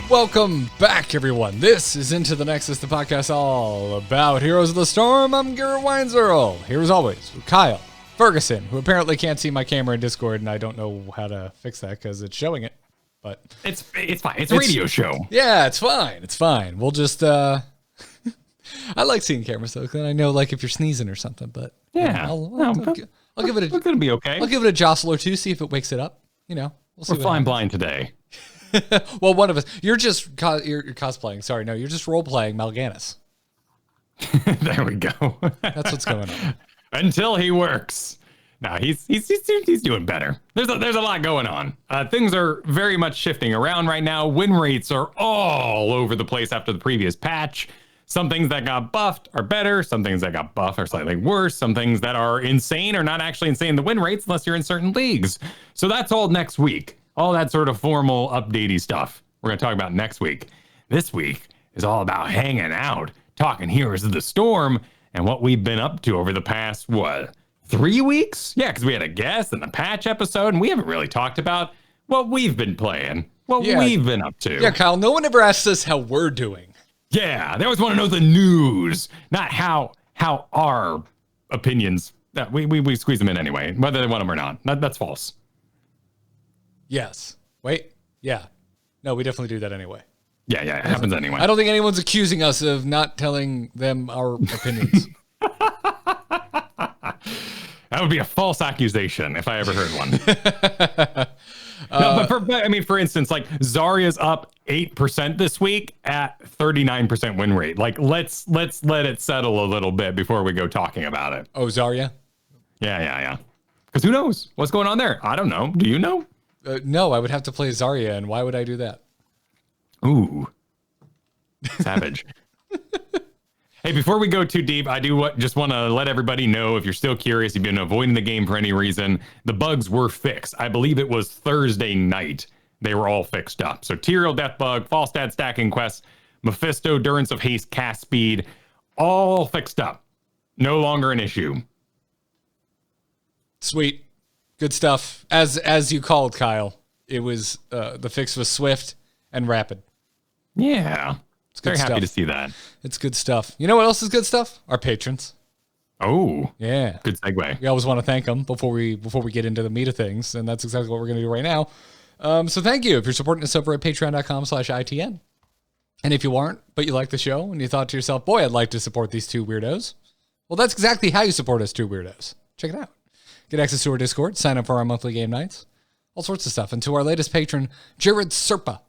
Welcome back, everyone. This is Into the Nexus, the podcast all about Heroes of the Storm. I'm Garrett Weinzierl. Here as always, with Kyle, Fergusson, who apparently can't see my camera in Discord, and I don't know how to fix that because it's showing it. But it's fine. It's a radio show. Yeah, it's fine. It's fine. We'll just I like seeing cameras though, because I know like if you're sneezing or something. But yeah, I'll give it a. It's gonna be okay. I'll give it a jostle or two, see if it wakes it up. You know, we're flying blind today. Well, one of us. You're just you're cosplaying. Sorry, no, you're just role playing Mal'Ganis. There we go. That's what's going on. Until he works. No, he's doing better. There's a lot going on. Things are very much shifting around right now. Win rates are all over the place after the previous patch. Some things that got buffed are better. Some things that got buffed are slightly worse. Some things that are insane are not actually insane. The win rates unless you're in certain leagues. So that's all next week. All that sort of formal updatey stuff we're going to talk about next week. This week is all about hanging out, talking Heroes of the Storm, and what we've been up to over the past, 3 weeks? Yeah, because we had a guest in the patch episode, and we haven't really talked about what we've been playing, we've been up to. Yeah, Kyle, no one ever asks us how we're doing. Yeah, they always want to know the news, not how our opinions, we squeeze them in anyway, whether they want them or not. That's false. Yes. Wait. Yeah. No, we definitely do that anyway. Yeah, it happens anyway. I don't think anyone's accusing us of not telling them our opinions. That would be a false accusation if I ever heard one. No, but for instance, like Zarya's up 8% this week at 39% win rate. Like let's let it settle a little bit before we go talking about it. Oh, Zarya? Yeah. Because who knows what's going on there? I don't know. Do you know? No, I would have to play Zarya, and why would I do that? Ooh, savage. Hey, before we go too deep, I do just want to let everybody know, if you're still curious, if you've been avoiding the game for any reason, the bugs were fixed. I believe it was Thursday night. They were all fixed up. So Tyrael death bug, Falstad stacking quest, Mephisto Durance of haste cast speed, all fixed up. No longer an issue. Sweet. Good stuff. As you called, Kyle, it was the fix was swift and rapid. Yeah. It's good Very happy stuff. to see that. It's good stuff. You know what else is good stuff? Our patrons. Oh. Yeah. Good segue. We always want to thank them before we get into the meat of things, and that's exactly what we're going to do right now. So thank you if you're supporting us over at patreon.com/ITN. And if you aren't, but you like the show and you thought to yourself, boy, I'd like to support these two weirdos. Well, that's exactly how you support us two weirdos. Check it out. Get access to our Discord, sign up for our monthly game nights, all sorts of stuff. And to our latest patron, Jared Serpa.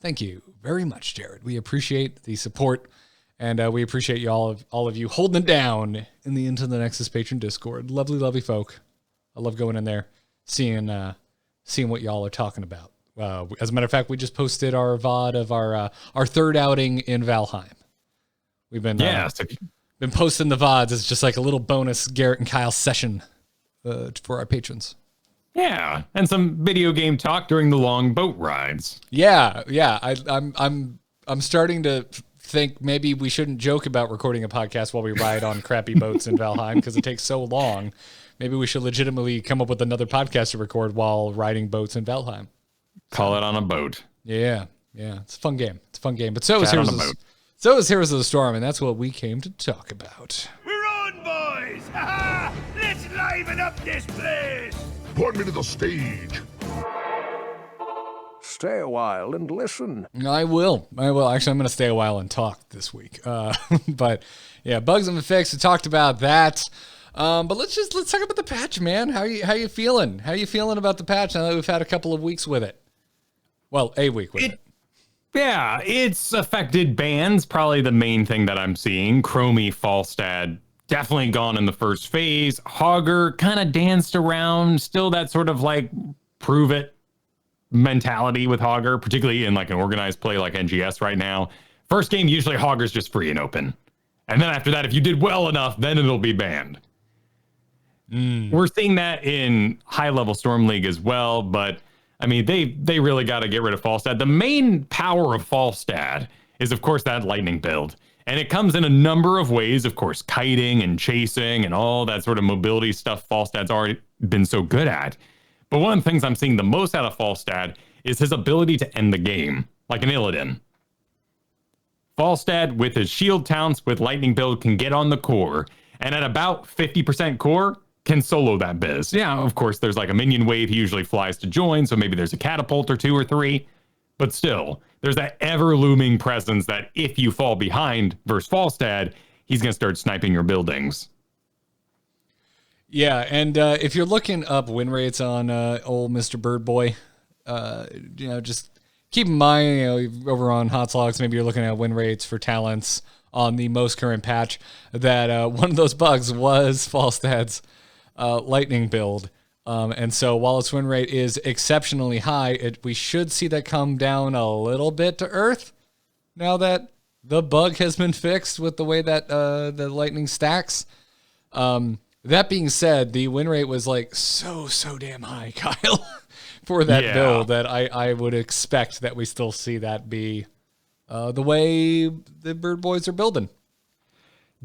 Thank you very much, Jared. We appreciate the support, and we appreciate you all of you holding it down in the Into the Nexus patron Discord. Lovely, lovely folk. I love going in there, seeing what y'all are talking about. As a matter of fact, we just posted our VOD of our third outing in Valheim. We've been been posting the VODs as just like a little bonus Garrett and Kyle session for our patrons. Yeah, and some video game talk during the long boat rides. Yeah. I'm starting to think maybe we shouldn't joke about recording a podcast while we ride on crappy boats in Valheim because it takes so long. Maybe we should legitimately come up with another podcast to record while riding boats in Valheim. Call it on a boat. Yeah. It's a fun game. But so is Heroes of the Storm, and that's what we came to talk about. We're on, boys! Let's liven up this place! Point me to the stage. Stay a while and listen. I will. Actually, I'm going to stay a while and talk this week. But yeah, bugs and fix. We talked about that. But let's talk about the patch, man. How you feeling? How you feeling about the patch now that we've had a couple of weeks with it? Well, a week with it. Yeah, it's affected bans. Probably the main thing that I'm seeing. Chromie, Falstad, definitely gone in the first phase. Hogger kind of danced around. Still that sort of like prove it mentality with Hogger, particularly in like an organized play like NGS right now. First game, usually Hogger's just free and open. And then after that, if you did well enough, then it'll be banned. We're seeing that in high-level Storm League as well, but I mean, they really got to get rid of Falstad. The main power of Falstad is, of course, that lightning build. And it comes in a number of ways, of course, kiting and chasing and all that sort of mobility stuff Falstad's already been so good at. But one of the things I'm seeing the most out of Falstad is his ability to end the game. like an Illidan. Falstad, with his shield talents with lightning build, can get on the core, and at about 50% core, can solo that biz. Yeah, of course, there's like a minion wave he usually flies to join, so maybe there's a catapult or 2 or 3, but still, there's that ever-looming presence that if you fall behind versus Falstad, he's going to start sniping your buildings. Yeah, and if you're looking up win rates on old Mr. Bird Boy, just keep in mind, over on Hot Slogs, maybe you're looking at win rates for talents on the most current patch, that one of those bugs was Falstad's lightning build. And so while its win rate is exceptionally high, we should see that come down a little bit to earth now that the bug has been fixed with the way that the lightning stacks. That being said, the win rate was like so damn high, Kyle, for that build, that I would expect that we still see that be the way the Bird Boys are building.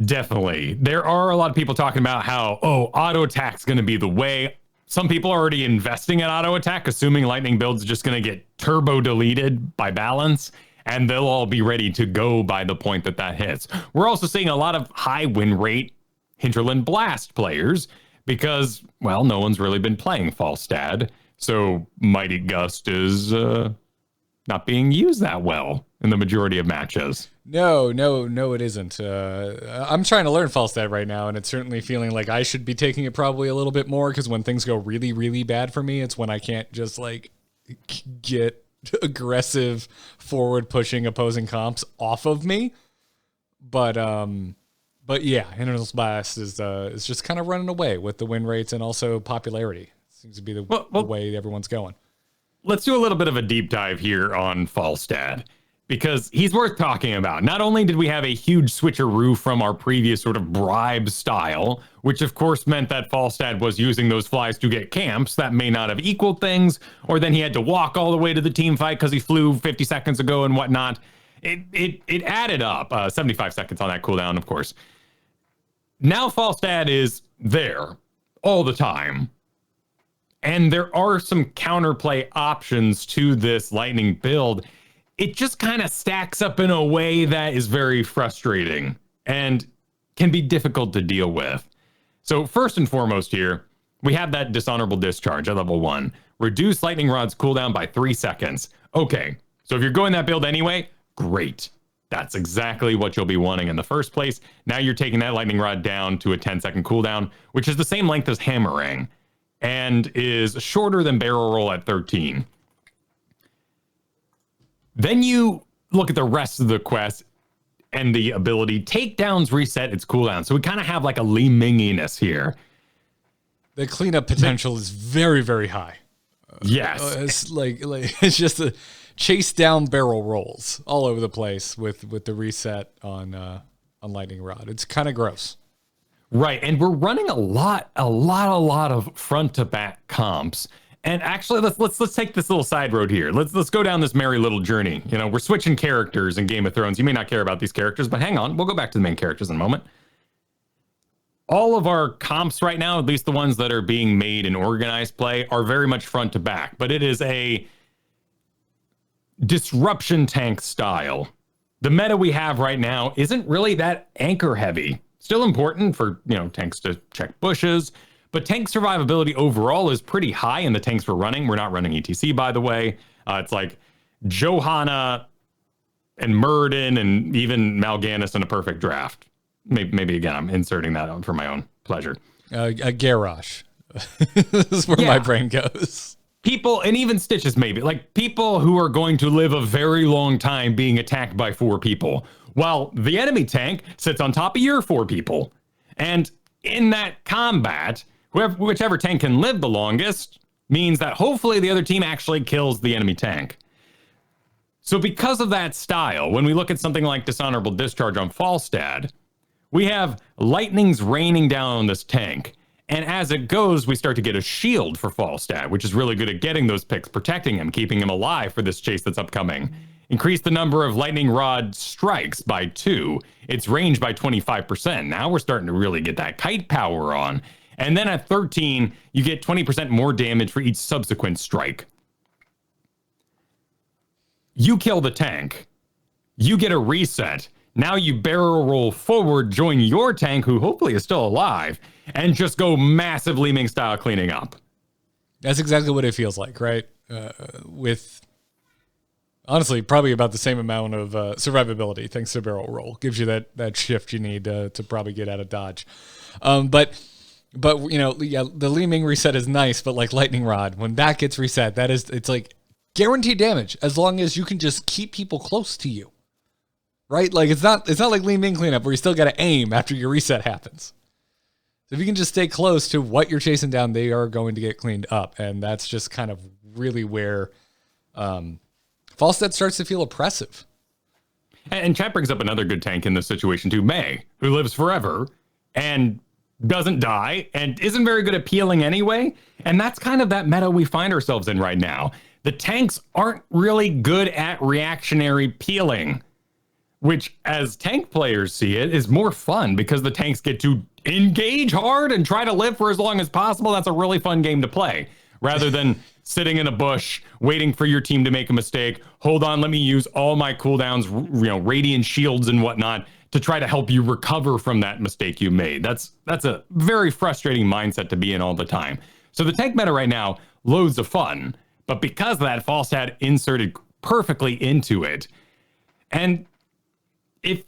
Definitely. There are a lot of people talking about how, auto attack's going to be the way. Some people are already investing in auto attack, assuming lightning build's just going to get turbo deleted by balance, and they'll all be ready to go by the point that hits. We're also seeing a lot of high win rate Hinterland Blast players because, well, no one's really been playing Falstad, so Mighty Gust is not being used that well in the majority of matches. No, it isn't. I'm trying to learn Falstad right now, and it's certainly feeling like I should be taking it probably a little bit more, because when things go really, really bad for me, it's when I can't just like get aggressive forward pushing opposing comps off of me. But yeah, Hinterland's Blast is just kind of running away with the win rates and also popularity. Seems to be the way everyone's going. Let's do a little bit of a deep dive here on Falstad, because he's worth talking about. Not only did we have a huge switcheroo from our previous sort of bribe style, which of course meant that Falstad was using those flies to get camps that may not have equaled things, or then he had to walk all the way to the team fight because he flew 50 seconds ago and whatnot. It added up, 75 seconds on that cooldown, of course. Now Falstad is there all the time. And there are some counterplay options to this lightning build. It just kind of stacks up in a way that is very frustrating and can be difficult to deal with. So first and foremost here, we have that dishonorable discharge at level 1. Reduce lightning rod's cooldown by 3 seconds. Okay, so if you're going that build anyway, great. That's exactly what you'll be wanting in the first place. Now you're taking that lightning rod down to a 10-second cooldown, which is the same length as hammering and is shorter than barrel roll at 13. Then you look at the rest of the quest and the ability. Takedowns reset its cooldown. So we kind of have like a Li Minginess here. The cleanup potential is very, very high. Yes. It's like it's just a chase down barrel rolls all over the place with the reset on lightning rod. It's kind of gross. Right, and we're running a lot of front to back comps. And actually, let's take this little side road here. Let's go down this merry little journey. You know, we're switching characters in Game of Thrones. You may not care about these characters, but hang on, we'll go back to the main characters in a moment. All of our comps right now, at least the ones that are being made in organized play, are very much front to back, but it is a disruption tank style. The meta we have right now isn't really that anchor heavy. Still important for, tanks to check bushes, but tank survivability overall is pretty high in the tanks we're running. We're not running ETC, by the way. It's like Johanna and Murden and even Mal'Ganis in a perfect draft. Maybe again, I'm inserting that on for my own pleasure. Garrosh. This is where my brain goes. People, and even Stitches maybe, like people who are going to live a very long time being attacked by 4 people, while the enemy tank sits on top of your 4 people. And in that combat, whichever tank can live the longest means that hopefully the other team actually kills the enemy tank. So because of that style, when we look at something like Dishonorable Discharge on Falstad, we have lightnings raining down on this tank. And as it goes, we start to get a shield for Falstad, which is really good at getting those picks, protecting him, keeping him alive for this chase that's upcoming. Increase the number of lightning rod strikes by 2. Its range by 25%. Now we're starting to really get that kite power on. And then at 13, you get 20% more damage for each subsequent strike. You kill the tank. You get a reset. Now you barrel roll forward, join your tank, who hopefully is still alive, and just go massive Leeming style cleaning up. That's exactly what it feels like, right? With, honestly, probably about the same amount of survivability thanks to barrel roll. Gives you that shift you need to probably get out of dodge. But you know, yeah, the Leeming reset is nice, but like Lightning Rod, when that gets reset, it's like guaranteed damage as long as you can just keep people close to you. Right? Like it's not like Leeming cleanup where you still got to aim after your reset happens. So if you can just stay close to what you're chasing down, they are going to get cleaned up. And that's just kind of really where Falstad starts to feel oppressive. And chat brings up another good tank in this situation too, May, who lives forever and doesn't die and isn't very good at peeling anyway. And that's kind of that meta we find ourselves in right now. The tanks aren't really good at reactionary peeling, which as tank players see it is more fun because the tanks get to engage hard and try to live for as long as possible. That's a really fun game to play rather than sitting in a bush, waiting for your team to make a mistake. Hold on, let me use all my cooldowns, radiant shields and whatnot to try to help you recover from that mistake you made. That's a very frustrating mindset to be in all the time. So the tank meta right now, loads of fun, but because of that, Falstad inserted perfectly into it. And if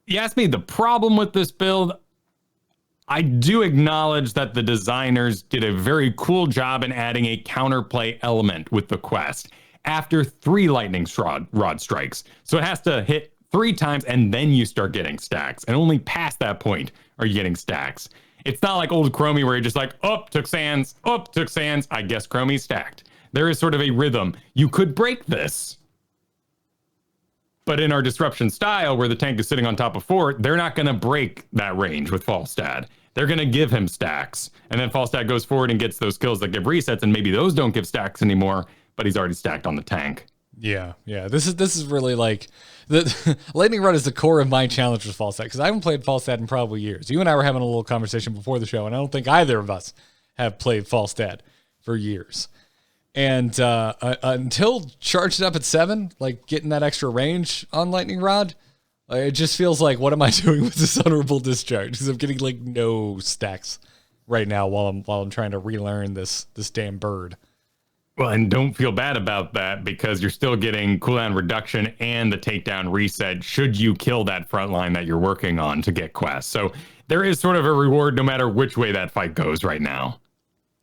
you ask me the problem with this build, I do acknowledge that the designers did a very cool job in adding a counterplay element with the quest after 3 lightning rod strikes. So it has to hit 3 times and then you start getting stacks. And only past that point are you getting stacks. It's not like old Chromie where you're just like, took sands, took sands. I guess Chromie's stacked. There is sort of a rhythm. You could break this. But in our disruption style, where the tank is sitting on top of 4, they're not going to break that range with Falstad. They're going to give him stacks. And then Falstad goes forward and gets those kills that give resets, and maybe those don't give stacks anymore, but he's already stacked on the tank. Yeah. This is really like the Lightning Rod is the core of my challenge with Falstad, because I haven't played Falstad in probably years. You and I were having a little conversation before the show, and I don't think either of us have played Falstad for years. And until charged up at 7, like getting that extra range on Lightning Rod, it just feels like, what am I doing with this honorable discharge? Because I'm getting like no stacks right now while I'm trying to relearn this damn bird. Well, and don't feel bad about that because you're still getting cooldown reduction and the takedown reset should you kill that front line that you're working on to get quests. So there is sort of a reward no matter which way that fight goes right now.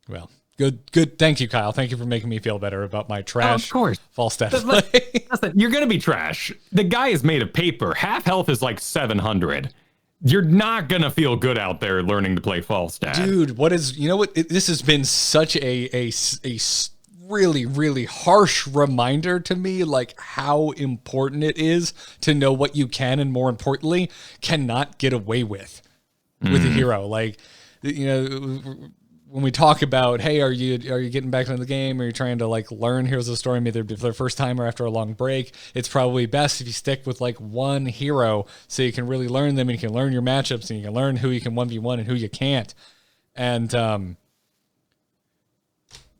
Well, good. Thank you, Kyle. Thank you for making me feel better about my trash. Of course. Falstad. Listen, you're going to be trash. The guy is made of paper. Half health is like 700. You're not going to feel good out there learning to play Falstad. Dude, this has been such a really, really harsh reminder to me, like how important it is to know what you can and, more importantly, cannot get away with a hero. Like, when we talk about, hey, are you getting back into the game? Are you trying to like learn Heroes of the Storm either for the first time or after a long break? It's probably best if you stick with like one hero so you can really learn them and you can learn your matchups and you can learn who you can 1v1 and who you can't. And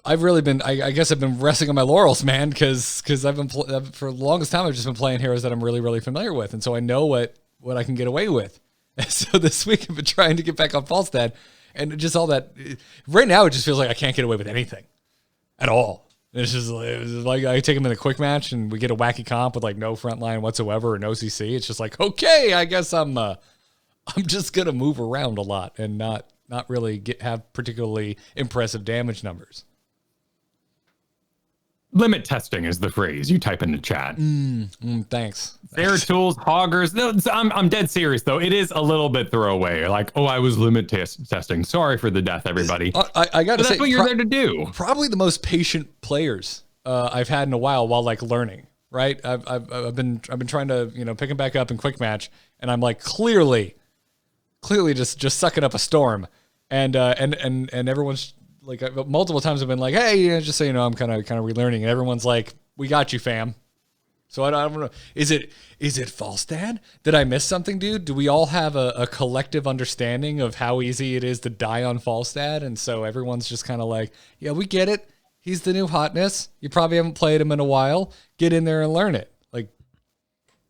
I've really been, I guess I've been resting on my laurels, man, because I've been for the longest time I've just been playing heroes that I'm really, really familiar with, and so I know what I can get away with. And so this week I've been trying to get back on Falstad. And just all that, right now it just feels like I can't get away with anything at all. It's just like I take him in a quick match and we get a wacky comp with like no front line whatsoever and no CC. It's just like, okay, I guess I'm just gonna move around a lot and not really have particularly impressive damage numbers. Limit testing is the phrase you type into chat. Thanks. Air tools, hoggers. No, I'm dead serious though. It is a little bit throwaway. Like, I was limit testing. Sorry for the death, everybody. I got to say, that's what you're there to do. Probably the most patient players I've had in a while like learning. Right. I've been trying to pick him back up in quick match, and I'm like clearly just sucking up a storm, and everyone's. Like multiple times I've been like, hey, just so you know, I'm kind of relearning, and everyone's like, we got you, fam. So I don't know. Is it Falstad? Did I miss something, dude? Do we all have a collective understanding of how easy it is to die on Falstad? And so everyone's just kind of like, yeah, we get it. He's the new hotness. You probably haven't played him in a while. Get in there and learn it.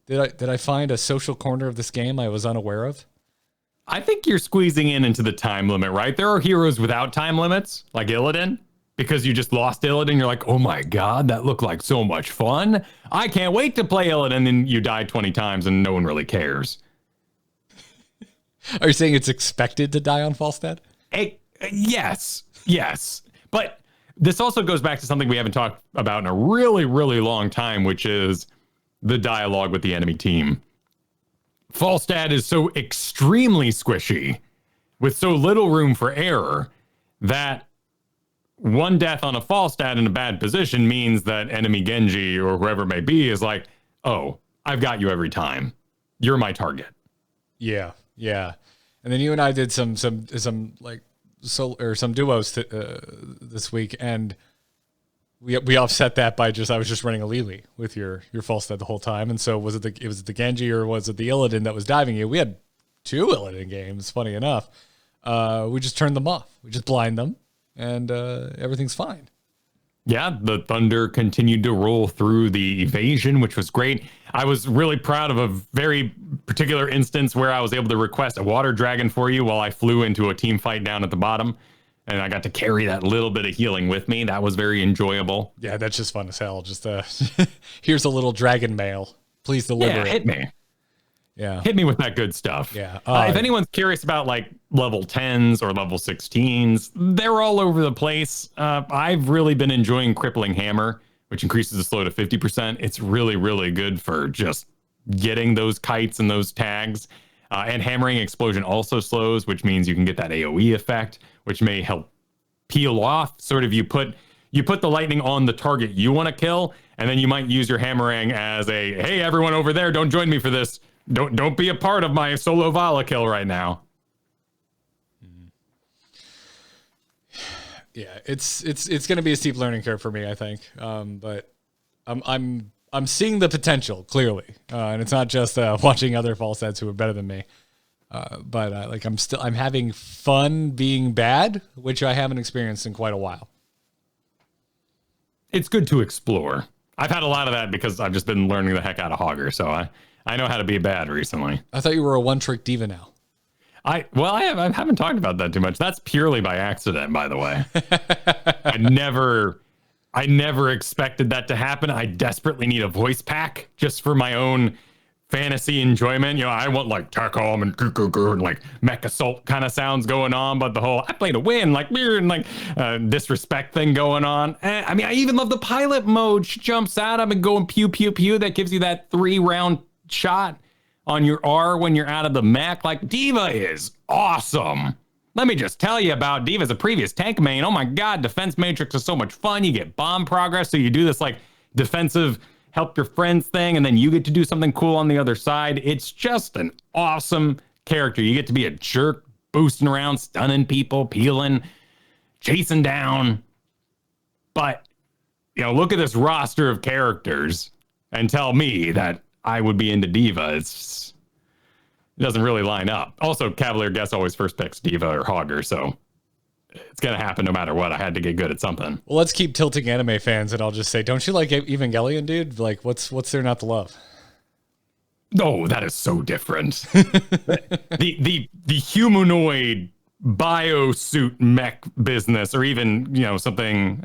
Did I find a social corner of this game I was unaware of? I think you're squeezing into the time limit, right? There are heroes without time limits, like Illidan, because you just lost Illidan. You're like, oh my God, that looked like so much fun. I can't wait to play Illidan. And then you die 20 times and no one really cares. Are you saying it's expected to die on Falstad? Yes. But this also goes back to something we haven't talked about in a really, really long time, which is the dialogue with the enemy team. Falstad is so extremely squishy with so little room for error that one death on a Falstad in a bad position means that enemy Genji or whoever it may be is like, oh, I've got you every time. You're my target. Yeah. And then you and I did some duos this week, and we offset that by I was just running a Lili with your Falstad the whole time. And so was it the Genji or was it the Illidan that was diving you? We had 2 Illidan games, funny enough. We just turned them off. We just blind them, and everything's fine. Yeah, the thunder continued to roll through the evasion, which was great. I was really proud of a very particular instance where I was able to request a water dragon for you while I flew into a team fight down at the bottom. And I got to carry that little bit of healing with me. That was very enjoyable. Yeah, that's just fun as hell. Just here's a little dragon mail. Please deliver it. Hit me. Yeah. Hit me with that good stuff. Yeah. If anyone's curious about like level 10s or level 16s, they're all over the place. I've really been enjoying Crippling Hammer, which increases the slow to 50%. It's really, really good for just getting those kites and those tags. And Hammering Explosion also slows, which means you can get that AoE effect, which may help peel off. Sort of you put the lightning on the target you want to kill, and then you might use your hammering as a, hey, everyone over there, don't join me for this. Don't be a part of my solo Vala kill right now. Yeah, it's going to be a steep learning curve for me, I think. But I'm seeing the potential clearly, and it's not just watching other Falstads who are better than me. But I'm having fun being bad, which I haven't experienced in quite a while. It's good to explore. I've had a lot of that because I've just been learning the heck out of Hogger, so I know how to be bad recently. I thought you were a one-trick diva now. I haven't talked about that too much. That's purely by accident, by the way. I never expected that to happen. I desperately need a voice pack just for my own fantasy enjoyment. You know, I want like Tacom and like Mech Assault kind of sounds going on, but the whole I play to win like weird and like disrespect thing going on. I mean, I even love the pilot mode. She jumps out. I've been going pew pew pew. That gives you that 3-round shot on your R when you're out of the mech. Like Diva is awesome. Let me just tell you about Diva as a previous tank main. Oh my God, Defense Matrix is so much fun. You get bomb progress, so you do this like defensive help your friends thing, and then you get to do something cool on the other side. It's just an awesome character. You get to be a jerk, boosting around, stunning people, peeling, chasing down. But, you know, look at this roster of characters and tell me that I would be into Diva. It doesn't really line up. Also, Cavalier Guess always first picks Diva or Hogger, so it's going to happen no matter what. I had to get good at something. Well, let's keep tilting anime fans, and I'll just say, don't you like Evangelion, dude? Like, what's there not to love? No, that is so different. the humanoid biosuit mech business, or even, you know, something,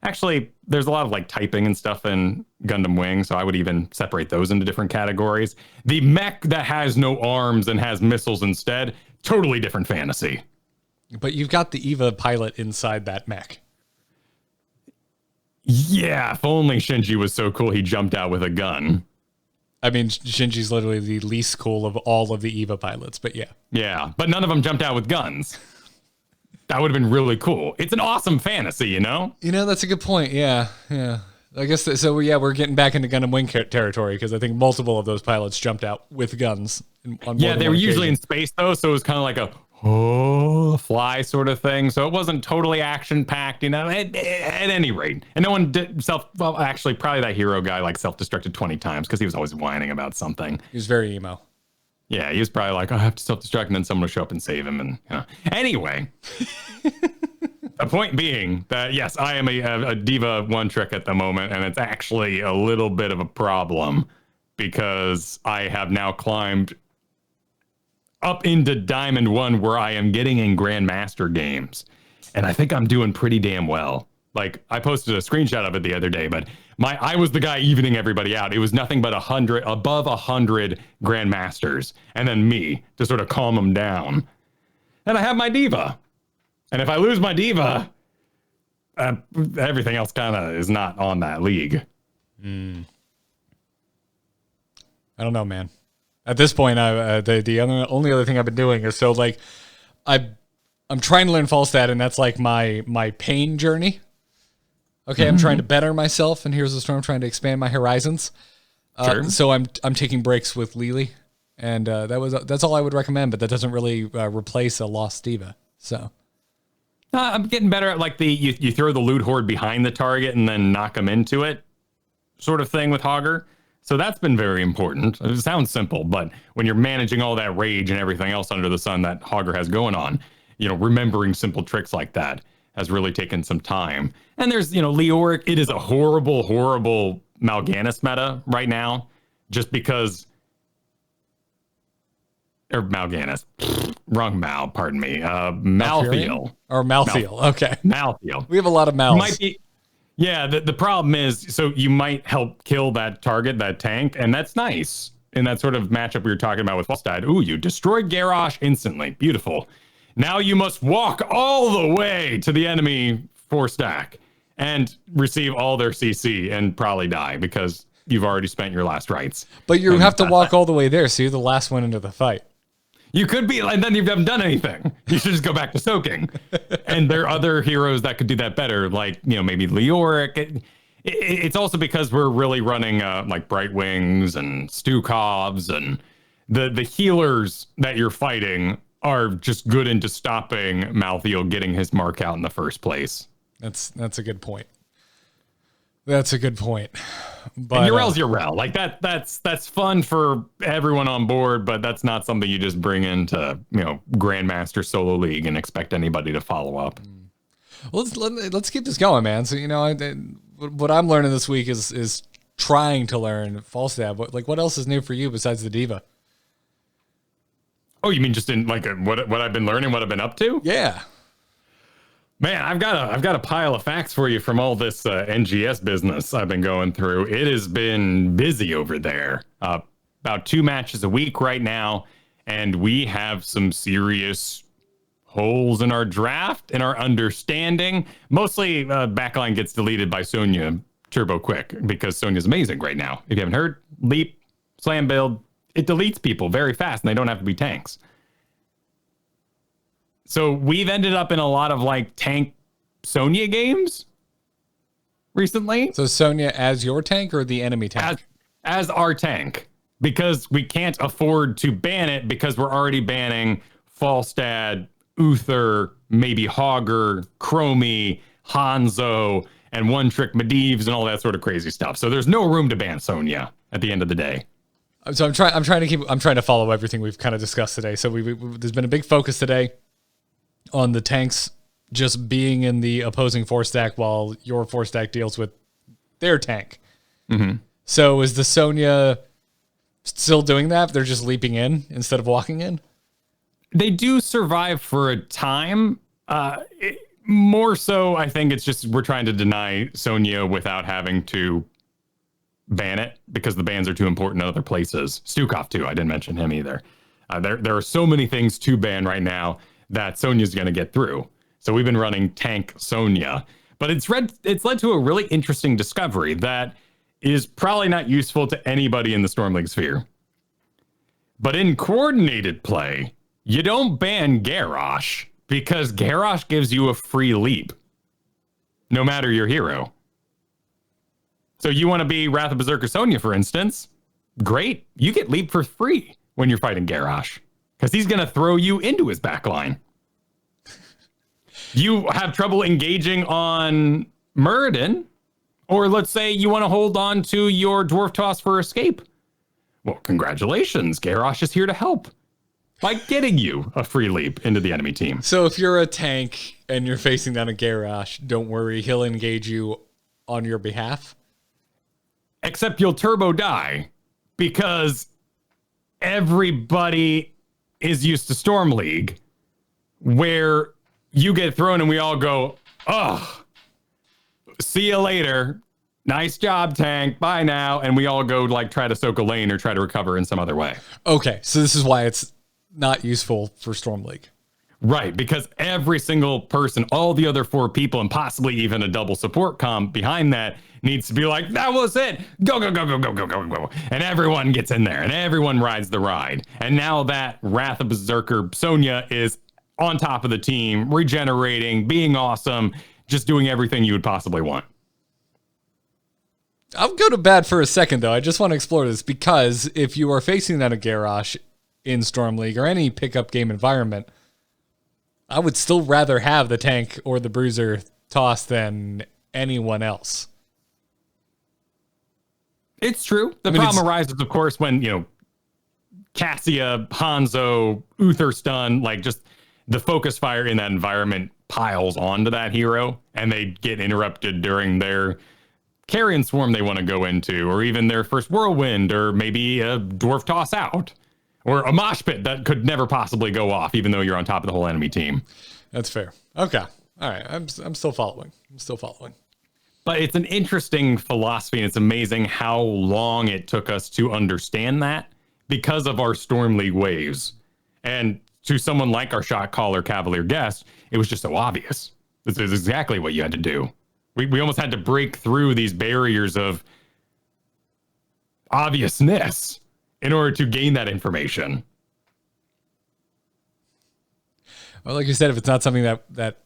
actually, there's a lot of like typing and stuff in Gundam Wing, so I would even separate those into different categories. The mech that has no arms and has missiles instead, totally different fantasy. But you've got the Eva pilot inside that mech. Yeah, if only Shinji was so cool he jumped out with a gun. I mean, Shinji's literally the least cool of all of the Eva pilots, but yeah. Yeah, but none of them jumped out with guns. That would have been really cool. It's an awesome fantasy, you know? You know, that's a good point. Yeah. I guess so. Yeah, we're getting back into Gundam Wing territory because I think multiple of those pilots jumped out with guns. Yeah, they were usually in space though, so it was kind of like a fly sort of thing. So it wasn't totally action packed, you know. At any rate, and no one did actually, probably that hero guy like self-destructed 20 times because he was always whining about something. He was very emo. Yeah, he was probably like, I have to self-destruct, and then someone will show up and save him. And you know. Anyway, the point being that yes, I am a Diva one trick at the moment, and it's actually a little bit of a problem because I have now climbed up into Diamond 1 where I am getting in Grandmaster games. And I think I'm doing pretty damn well. Like, I posted a screenshot of it the other day, but I was the guy evening everybody out. It was nothing but above 100 Grandmasters, and then me to sort of calm them down. And I have my diva. And if I lose my diva, everything else kind of is not on that league. I don't know, man. At this point, the only other thing I've been doing is I'm trying to learn Falstad, and that's like my pain journey. Okay, I'm trying to better myself, and here's the storm. I'm trying to expand my horizons. Sure. So I'm taking breaks with Lily, and that's all I would recommend. But that doesn't really replace a lost diva. So I'm getting better at like you throw the loot horde behind the target and then knock them into it, sort of thing with Hogger. So that's been very important. It sounds simple, but when you're managing all that rage and everything else under the sun that Hogger has going on, remembering simple tricks like that has really taken some time. And there's, Leoric. It is a horrible, horrible Mal'Ganis meta right now, just because. Or Mal'Ganis. Wrong Mal, pardon me. Malthael. Or Malthael. Okay. Malthael. We have a lot of Mals. Might be. Yeah, the problem is, so you might help kill that target, that tank, and that's nice. In that sort of matchup we were talking about with Falstad. Ooh, you destroyed Garrosh instantly. Beautiful. Now you must walk all the way to the enemy 4-stack and receive all their CC and probably die because you've already spent your last rites. But you have to walk all the way there, so you're the last one into the fight. You could be, and then you haven't done anything. You should just go back to soaking. And there are other heroes that could do that better, like, maybe Leoric. It's also because we're really running like Bright Wings and Stukovs, and the healers that you're fighting are just good into stopping Malthael getting his mark out in the first place. That's a good point. That's a good point. But and Urel's Urel. Like that's fun for everyone on board, but that's not something you just bring into, Grandmaster Solo League and expect anybody to follow up. Well, let's keep this going, man. So, what I'm learning this week is trying to learn Falstad. What else is new for you besides the diva? Oh, you mean just in like what I've been learning, what I've been up to? Yeah. Man, I've got a pile of facts for you from all this NGS business I've been going through. It has been busy over there. About 2 matches a week right now, and we have some serious holes in our draft and our understanding. Mostly, backline gets deleted by Sonya turbo quick because Sonya's amazing right now. If you haven't heard, leap, slam build, it deletes people very fast, and they don't have to be tanks. So we've ended up in a lot of like tank Sonya games recently. So Sonya as your tank or the enemy tank? As our tank, because we can't afford to ban it because we're already banning Falstad, Uther, maybe Hogger, Chromie, Hanzo, and One Trick Medivhs and all that sort of crazy stuff. So there's no room to ban Sonya at the end of the day. So I'm trying to follow everything we've kind of discussed today. So there's been a big focus today on the tanks just being in the opposing 4-stack while your 4-stack deals with their tank. Mm-hmm. So is the Sonya still doing that? They're just leaping in instead of walking in? They do survive for a time. More so, I think it's just we're trying to deny Sonya without having to ban it because the bans are too important in other places. Stukov, too. I didn't mention him either. There are so many things to ban right now that Sonya's going to get through. So we've been running tank Sonya. But it's led to a really interesting discovery that is probably not useful to anybody in the Storm League sphere. But in coordinated play, you don't ban Garrosh because Garrosh gives you a free leap, no matter your hero. So you want to be Wrath of Berserker Sonya, for instance. Great. You get leap for free when you're fighting Garrosh because he's going to throw you into his backline. You have trouble engaging on Muradin, or let's say you want to hold on to your Dwarf Toss for escape. Well, congratulations. Garrosh is here to help by getting you a free leap into the enemy team. So if you're a tank and you're facing down a Garrosh, don't worry. He'll engage you on your behalf. Except you'll turbo die because everybody is used to Storm League, where you get thrown and we all go, oh, see you later. Nice job, tank. Bye now. And we all go like try to soak a lane or try to recover in some other way. Okay, so this is why it's not useful for Storm League. Right, because every single person, all the other 4 people, and possibly even a double support comp behind that needs to be like, that was it. Go, go, go, go, go, go, go, go. And everyone gets in there and everyone rides the ride. And now that Wrath of Berserker Sonya is on top of the team, regenerating, being awesome, just doing everything you would possibly want. I'll go to bat for a second, though. I just want to explore this because if you are facing that at Garrosh in Storm League or any pickup game environment, I would still rather have the tank or the bruiser toss than anyone else. It's true. The problem arises, of course, when, Cassia, Hanzo, Uther stun, like just the focus fire in that environment piles onto that hero and they get interrupted during their carrion swarm they want to go into, or even their first whirlwind, or maybe a dwarf toss out. Or a mosh pit that could never possibly go off, even though you're on top of the whole enemy team. That's fair. Okay. All right. I'm still following. But it's an interesting philosophy, and it's amazing how long it took us to understand that because of our Storm League waves. And to someone like our shot caller Cavalier guest, it was just so obvious. This is exactly what you had to do. We almost had to break through these barriers of obviousness in order to gain that information. Well, like you said, if it's not something that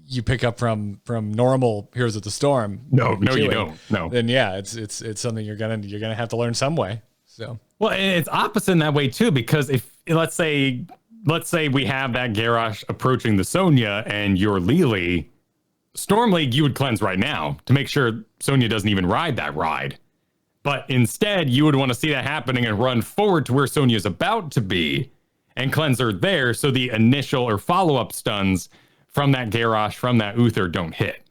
you pick up from normal Heroes of the Storm, no, you don't. No, then yeah, it's something you're gonna have to learn some way. So well, and it's opposite in that way too, because if let's say we have that Garrosh approaching the Sonya and you're Lily, Storm League you would cleanse right now to make sure Sonya doesn't even ride that ride. But instead, you would want to see that happening and run forward to where Sonya's about to be and cleanse her there so the initial or follow-up stuns from that Garrosh, from that Uther don't hit.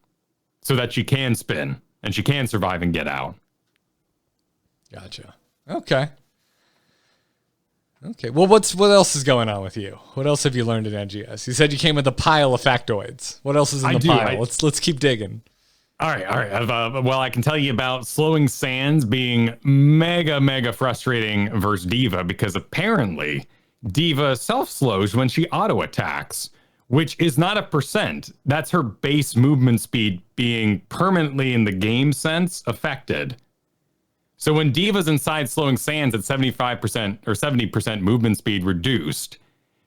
So that she can spin and she can survive and get out. Gotcha. Okay. Well, what else is going on with you? What else have you learned in NGS? You said you came with a pile of factoids. What else is in the pile? Let's keep digging. All right. Well, I can tell you about slowing sands being mega frustrating versus Diva, because apparently Diva self-slows when she auto-attacks, which is not a percent. That's her base movement speed being permanently, in the game sense, affected. So when Diva's inside slowing sands at 75% or 70% movement speed reduced,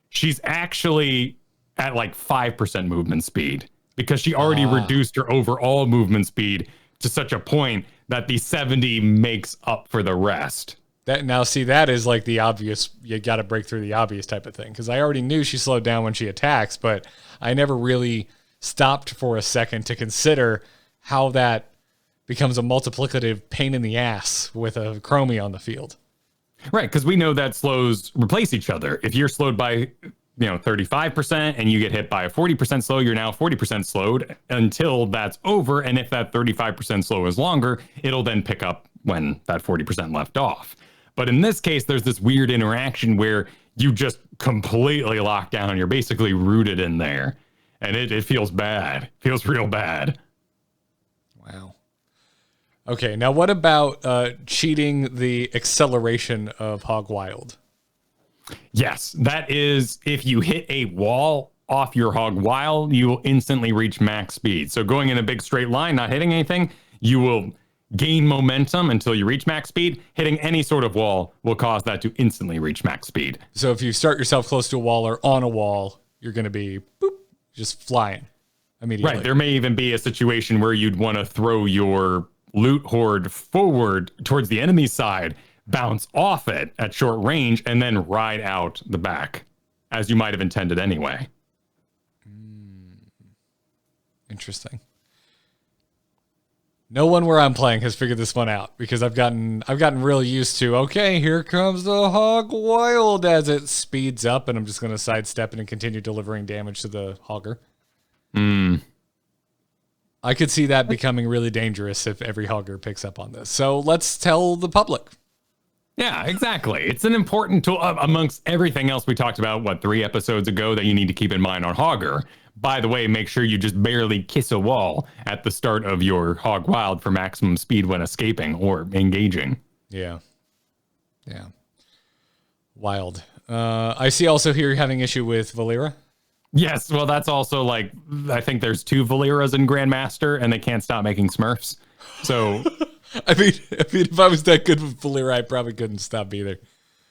she's actually at like 5% movement speed, because she already reduced her overall movement speed to such a point that the 70 makes up for the rest. That is like the obvious, you got to break through the obvious type of thing. Because I already knew she slowed down when she attacks, but I never really stopped for a second to consider how that becomes a multiplicative pain in the ass with a Chromie on the field. Right, because we know that slows replace each other. If you're slowed by 35% and you get hit by a 40% slow, you're now 40% slowed until that's over. And if that 35% slow is longer, it'll then pick up when that 40% left off. But in this case, there's this weird interaction where you just completely lock down. You're basically rooted in there. And it feels bad. It feels real bad. Wow. Okay, now what about cheating the acceleration of Hog Wild? Yes, that is, if you hit a wall off your Hog Wild, you will instantly reach max speed. So going in a big straight line, not hitting anything, you will gain momentum until you reach max speed. Hitting any sort of wall will cause that to instantly reach max speed. So if you start yourself close to a wall or on a wall, you're going to be just flying immediately. Right, there may even be a situation where you'd want to throw your loot horde forward towards the enemy side, bounce off it at short range, and then ride out the back, as you might have intended anyway. Interesting. No one where I'm playing has figured this one out, because I've gotten real used to, okay, here comes the Hog Wild as it speeds up, and I'm just going to sidestep it and continue delivering damage to the Hogger. I could see that becoming really dangerous if every Hogger picks up on this. So let's tell the public. Yeah, exactly. It's an important tool amongst everything else we talked about, 3 episodes ago that you need to keep in mind on Hogger. By the way, make sure you just barely kiss a wall at the start of your Hog Wild for maximum speed when escaping or engaging. Yeah. Yeah. Wild. I see also here you're having issue with Valera. Yes, well, that's also like, I think there's 2 Valeras in Grandmaster, and they can't stop making Smurfs. So... I mean, if I was that good with Valera, I probably couldn't stop either.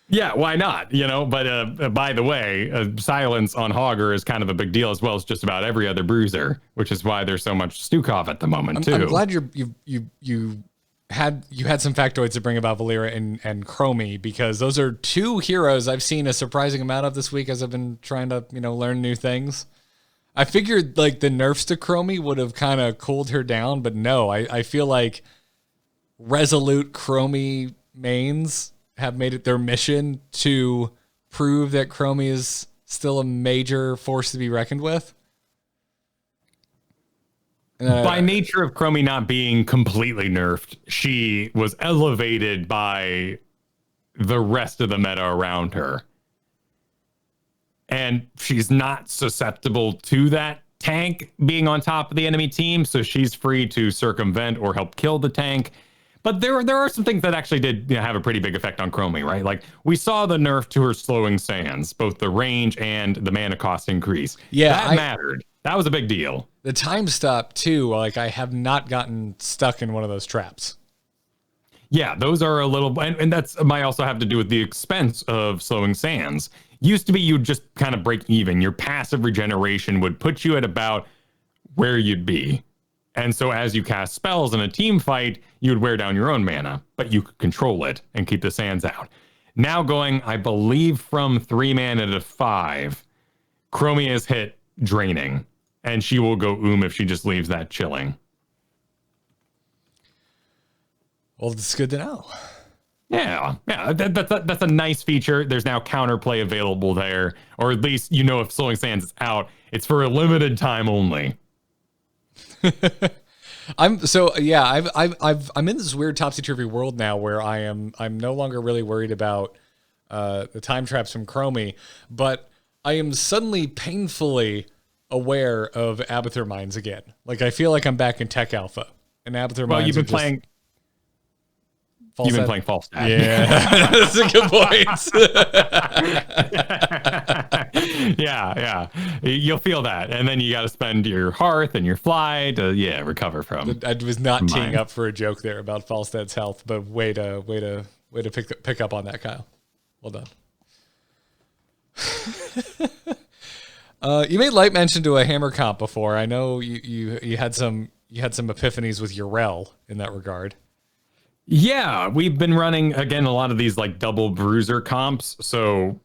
Yeah, why not? But by the way, silence on Hogger is kind of a big deal as well as just about every other bruiser, which is why there's so much Stukov at the moment too. I'm glad you had some factoids to bring about Valera and Chromie, because those are 2 heroes I've seen a surprising amount of this week as I've been trying to learn new things. I figured like the nerfs to Chromie would have kind of cooled her down, but no, I feel like resolute Chromie mains have made it their mission to prove that Chromie is still a major force to be reckoned with. By nature of Chromie not being completely nerfed, she was elevated by the rest of the meta around her. And she's not susceptible to that tank being on top of the enemy team, so she's free to circumvent or help kill the tank. But there are some things that actually did have a pretty big effect on Chromie, right? Like we saw the nerf to her slowing sands, both the range and the mana cost increase. Yeah, that mattered. That was a big deal. The time stop too. Like I have not gotten stuck in one of those traps. Yeah, those are a little, and that's might also have to do with the expense of slowing sands. Used to be you'd just kind of break even. Your passive regeneration would put you at about where you'd be. And so as you cast spells in a team fight, you would wear down your own mana, but you could control it and keep the sands out. Now going, I believe, from 3 mana to 5, Chromie has hit draining, and she will go if she just leaves that chilling. Well, it's good to know. Yeah, that's a nice feature. There's now counterplay available there, or at least if Slowing Sands is out, it's for a limited time only. I'm in this weird topsy-turvy world now where I'm no longer really worried about the time traps from Chromie, but I am suddenly painfully aware of Abathur mines again. Like I feel like I'm back in Tech Alpha, and Abathur mines. You've been playing Falstad. Yeah, that's a good point. Yeah. You'll feel that. And then you got to spend your hearth and your fly to, recover from. I was not teeing up for a joke there about Falstad's health, but way to pick up on that, Kyle. Well done. You made light mention to a hammer comp before. I know you had some epiphanies with Yrel in that regard. Yeah, we've been running, again, a lot of these like double bruiser comps, so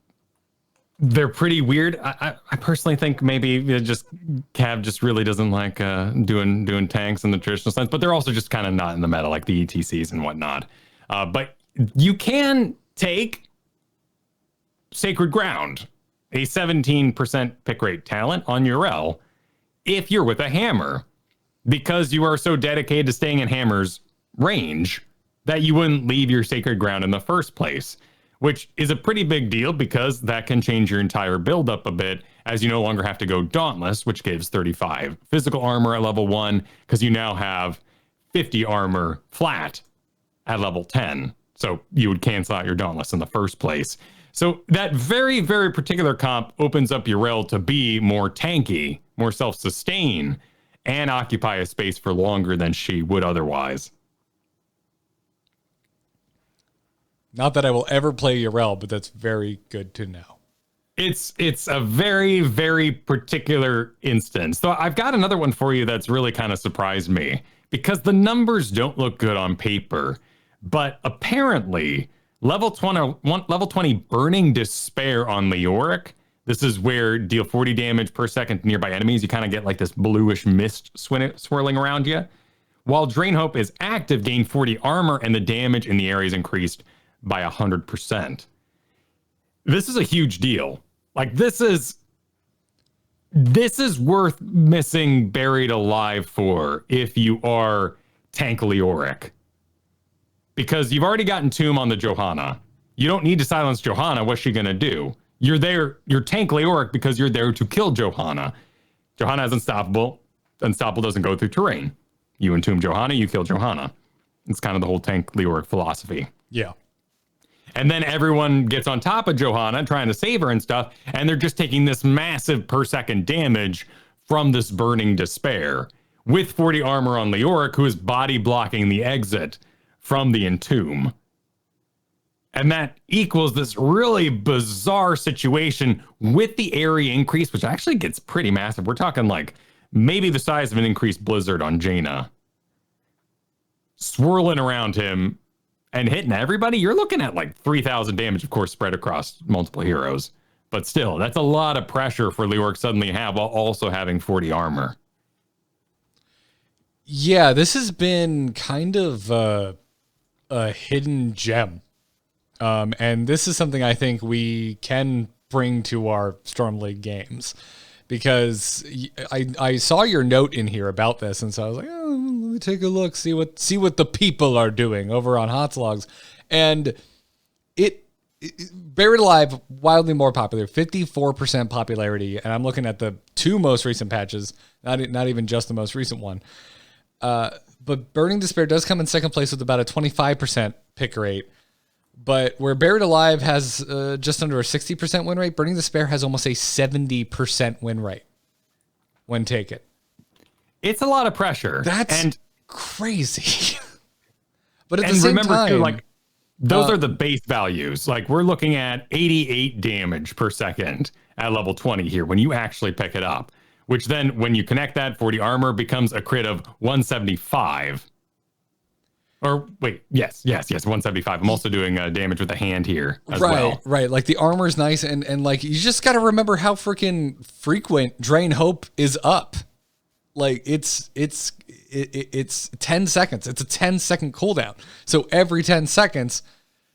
they're pretty weird. I personally think maybe Cav just really doesn't like doing tanks in the traditional sense, but they're also just kind of not in the meta, like the ETCs and whatnot. But you can take Sacred Ground, a 17% pick rate talent on Yrel, if you're with a hammer, because you are so dedicated to staying in hammer's range that you wouldn't leave your Sacred Ground in the first place, which is a pretty big deal because that can change your entire build up a bit, as you no longer have to go Dauntless, which gives 35 physical armor at level 1, because you now have 50 armor flat at level 10. So you would cancel out your Dauntless in the first place. So that very, very particular comp opens up Yrel to be more tanky, more self-sustain, and occupy a space for longer than she would otherwise. Not that I will ever play Yrel, but that's very good to know. It's a very, very particular instance. So I've got another one for you that's really kind of surprised me, because the numbers don't look good on paper, but apparently level 20 Burning Despair on Leoric. This is where deal 40 damage per second to nearby enemies. You kind of get like this bluish mist swirling around you. While Drain Hope is active, gain 40 armor, and the damage in the area is increased by 100%. This is a huge deal. Like this is worth missing Buried Alive for if you are tank Leoric, because you've already gotten Tomb on the Johanna. You don't need to silence Johanna. What's she going to do? You're there. You're tank Leoric because you're there to kill Johanna. Johanna is unstoppable. Unstoppable doesn't go through terrain. You entomb Johanna, you kill Johanna. It's kind of the whole tank Leoric philosophy. Yeah. And then everyone gets on top of Johanna trying to save her and stuff, and they're just taking this massive per second damage from this burning despair with 40 armor on Leoric, who is body blocking the exit from the entomb. And that equals this really bizarre situation with the area increase, which actually gets pretty massive. We're talking like maybe the size of an increased blizzard on Jaina. Swirling around him and hitting everybody. You're looking at like 3,000 damage, of course, spread across multiple heroes. But still, that's a lot of pressure for Leoric suddenly to have while also having 40 armor. Yeah, this has been kind of a hidden gem. And this is something I think we can bring to our Storm League games, because I saw your note in here about this, and so I was like, oh, let me take a look, see what the people are doing over on Hotslogs, and it Buried Alive, wildly more popular, 54% popularity, and I'm looking at the two most recent patches, not even just the most recent one. But Burning Despair does come in second place with about a 25% pick rate. But where Buried Alive has just under a 60% win rate, Burning Despair has almost a 70% win rate when taken. It's a lot of pressure. That's crazy. But at the same remember time, too, like those are the base values. Like we're looking at 88 damage per second at level 20 here when you actually pick it up, which then when you connect that 40 armor becomes a crit of 175. Or wait, yes, 175. I'm also doing damage with the hand here as well. Right. Like the armor's nice, and like you just got to remember how freaking frequent Drain Hope is up. Like it's 10 seconds. It's a 10-second cooldown. So every 10 seconds,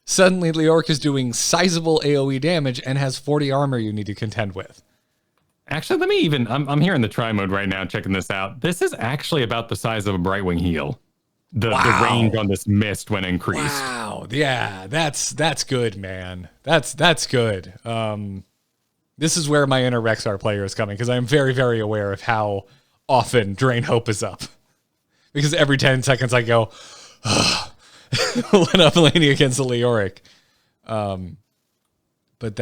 suddenly Leoric is doing sizable AoE damage and has 40 armor you need to contend with. Actually, let me even. I'm here in the try mode right now, checking this out. This is actually about the size of a Brightwing heal. The range on this mist when increased. Wow. Yeah, that's good, man. That's good. This is where my inner Rexar player is coming, because I'm very, very aware of how often Drain Hope is up. Because every 10 seconds I go, when I'm laning against the Leoric. But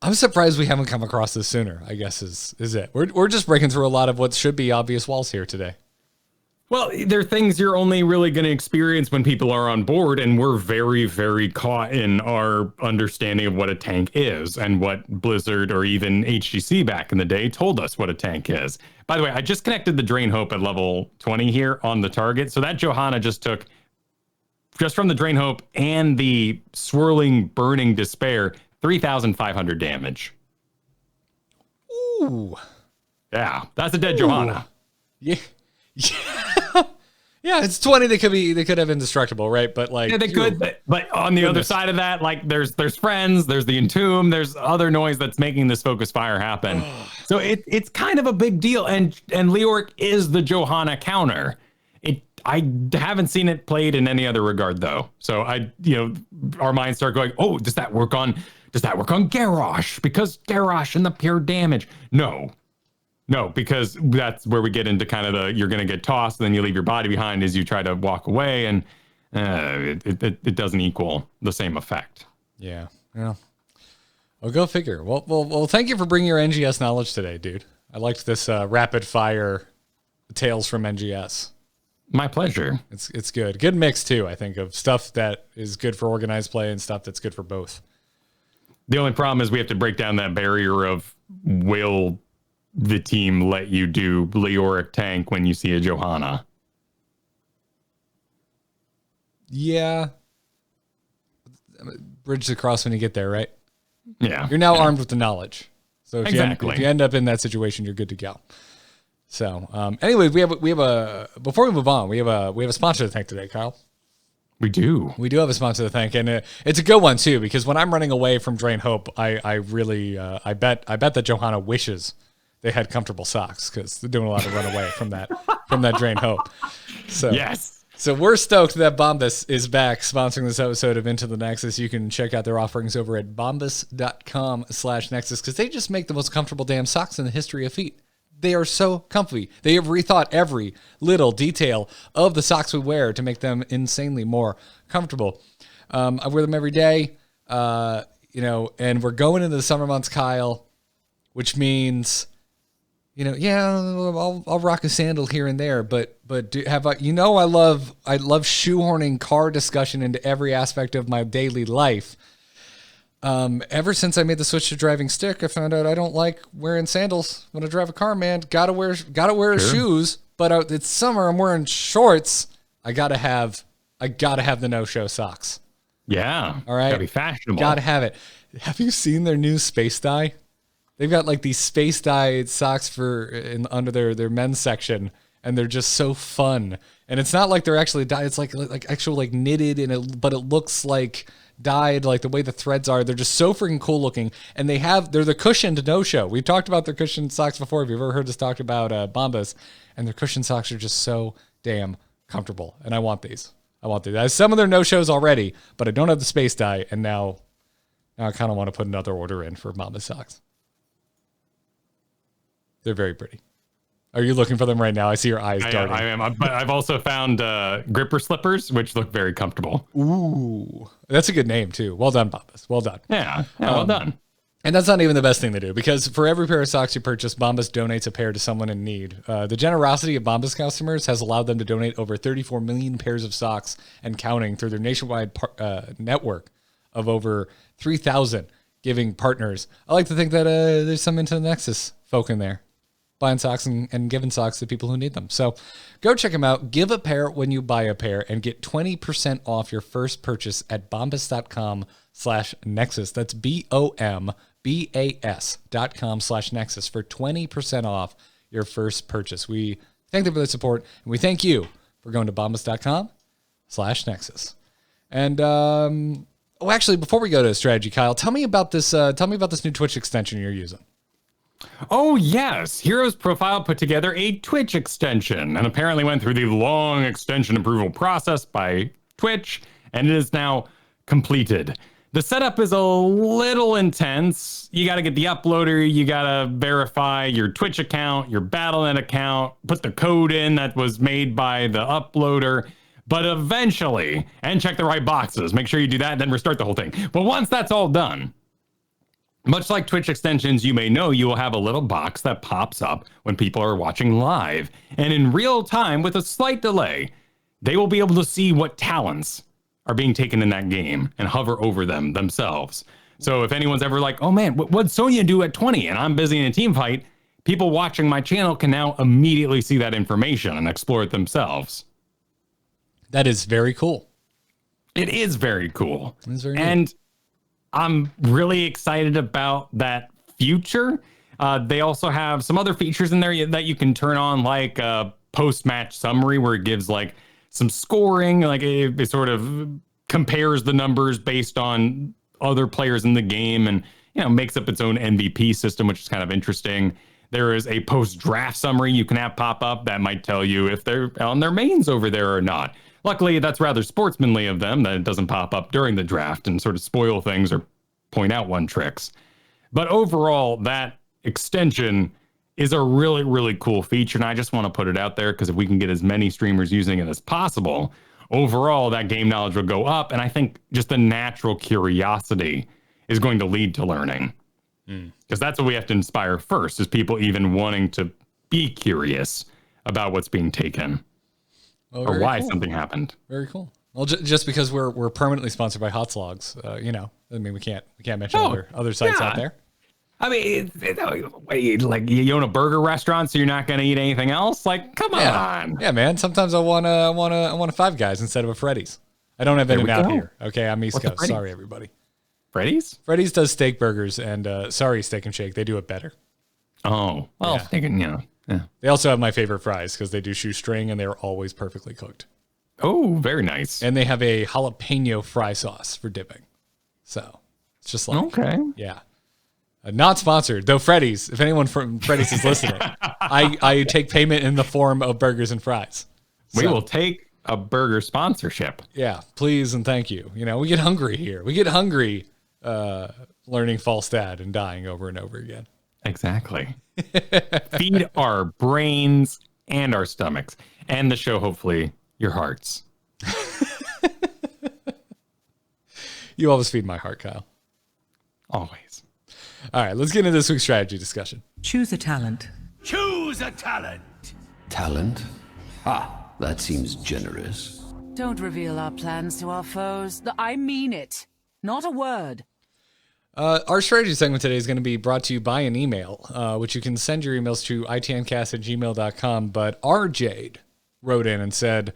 I'm surprised we haven't come across this sooner, I guess is it. We're just breaking through a lot of what should be obvious walls here today. Well, there are things you're only really going to experience when people are on board, and we're very, very caught in our understanding of what a tank is and what Blizzard or even HGC back in the day told us what a tank is. By the way, I just connected the Drain Hope at level 20 here on the target, so that Johanna just took, just from the Drain Hope and the Swirling Burning Despair, 3,500 damage. Ooh. Yeah, that's a dead Johanna. Yeah. Yeah, it's 20. They could have indestructible, right? But like, yeah, they could. But on the other side of that, like, there's friends, there's the Entomb, there's other noise that's making this focus fire happen. So it's kind of a big deal. And Leoric is the Johanna counter. I haven't seen it played in any other regard though. So our minds start going, oh, does that work on Garrosh? Because Garrosh and the pure damage. No, because that's where we get into kind of you're going to get tossed and then you leave your body behind as you try to walk away, and it doesn't equal the same effect. Yeah. Well, go figure. Well, thank you for bringing your NGS knowledge today, dude. I liked this rapid fire tales from NGS. My pleasure. It's good. Good mix too, I think, of stuff that is good for organized play and stuff that's good for both. The only problem is we have to break down that barrier of will the team let you do Leoric tank when you see a Johanna. Yeah. Bridge the cross when you get there, right? Yeah. You're now armed with the knowledge. So if exactly. you end up in that situation, you're good to go. So, anyway, we have a before we move on, we have a sponsor to thank today, Kyle. We do have a sponsor to thank, and it's a good one too, because when I'm running away from Drain Hope, I really I bet that Johanna wishes they had comfortable socks, because they're doing a lot of run away from that Drain Hope. So yes. So we're stoked that Bombas is back sponsoring this episode of Into the Nexus. You can check out their offerings over at bombas.com/Nexus because they just make the most comfortable damn socks in the history of feet. They are so comfy. They have rethought every little detail of the socks we wear to make them insanely more comfortable. I wear them every day, and we're going into the summer months, Kyle, which means, I'll rock a sandal here and there, but I love shoehorning car discussion into every aspect of my daily life. Ever since I made the switch to driving stick, I found out I don't like wearing sandals when I drive a car, man. Gotta wear shoes, but it's summer. I'm wearing shorts. I gotta have the no-show socks. Yeah. All right. Gotta be fashionable. Gotta have it. Have you seen their new space dye? They've got like these space dyed socks under their men's section, and they're just so fun. And it's not like they're actually dyed. It's like actual like knitted but it looks like dyed, like the way the threads are. They're just so freaking cool looking. And they're the cushioned no-show. We've talked about their cushioned socks before. If you've ever heard us talk about Bombas, and their cushioned socks are just so damn comfortable. And I want these. I have some of their no-shows already, but I don't have the space dye. And now I kind of want to put another order in for Bombas socks. They're very pretty. Are you looking for them right now? I see your eyes darting. I am. But I've also found gripper slippers, which look very comfortable. Ooh, that's a good name too. Well done, Bombas. Well done. Yeah, well done. And that's not even the best thing to do, because for every pair of socks you purchase, Bombas donates a pair to someone in need. The generosity of Bombas customers has allowed them to donate over 34 million pairs of socks and counting through their nationwide network of over 3,000 giving partners. I like to think that there's some Into the Nexus folk in there, buying socks and giving socks to people who need them. So go check them out. Give a pair when you buy a pair and get 20% off your first purchase at bombas.com/Nexus. That's BOMBAS.com/Nexus for 20% off your first purchase. We thank them for the support, and we thank you for going to bombas.com/Nexus. And, actually, before we go to strategy, Kyle, tell me about this new Twitch extension you're using. Oh, yes. Hero's Profile put together a Twitch extension and apparently went through the long extension approval process by Twitch, and it is now completed. The setup is a little intense. You got to get the uploader. You got to verify your Twitch account, your Battle.net account, put the code in that was made by the uploader. But eventually, and check the right boxes, make sure you do that, and then restart the whole thing. But once that's all done, much like Twitch extensions, you may know you will have a little box that pops up when people are watching live. And in real time, with a slight delay, they will be able to see what talents are being taken in that game and hover over them themselves. So if anyone's ever like, oh man, what'd Sonya do at 20? And I'm busy in a team fight, people watching my channel can now immediately see that information and explore it themselves. That is very cool. It is very cool. It's very and neat. I'm really excited about that future. They also have some other features in there that you can turn on, like a post-match summary where it gives like some scoring, like it sort of compares the numbers based on other players in the game, and makes up its own MVP system, which is kind of interesting. There is a post-draft summary you can have pop up that might tell you if they're on their mains over there or not. Luckily, that's rather sportsmanly of them that it doesn't pop up during the draft and sort of spoil things or point out one tricks. But overall, that extension is a really, really cool feature, and I just want to put it out there because if we can get as many streamers using it as possible, overall, that game knowledge will go up, and I think just the natural curiosity is going to lead to learning. Because that's what we have to inspire first, is people even wanting to be curious about what's being taken. Oh, or why something happened. Very cool. Well, just because we're permanently sponsored by Hot Slogs, I mean, we can't mention other sites out there. I mean, like you own a burger restaurant, so you're not going to eat anything else. Like, come on. Yeah, man. Sometimes I want a Five Guys instead of a Freddy's. I don't have In-N-Out here. Okay, I'm East Coast. Sorry, everybody. Freddy's? Freddy's does steak burgers, and sorry, Steak and Shake, they do it better. Oh, well, yeah. They also have my favorite fries because they do shoestring and they're always perfectly cooked. Oh, very nice. And they have a jalapeno fry sauce for dipping. So it's just like, okay. Yeah. Not sponsored, though. Freddy's, if anyone from Freddy's is listening, I take payment in the form of burgers and fries. We will take a burger sponsorship. Yeah, please and thank you. You know, we get hungry here. We get hungry learning Falstad and dying over and over again. Exactly. Feed our brains and our stomachs, and the show, hopefully, your hearts. You always feed my heart, Kyle. Always. All right, let's get into this week's strategy discussion. Choose a talent. Choose a talent. Talent? Ah, that seems generous. Don't reveal our plans to our foes. I mean it. Not a word. Our strategy segment today is going to be brought to you by an email, which you can send your emails to itncast@gmail.com. But RJ wrote in and said,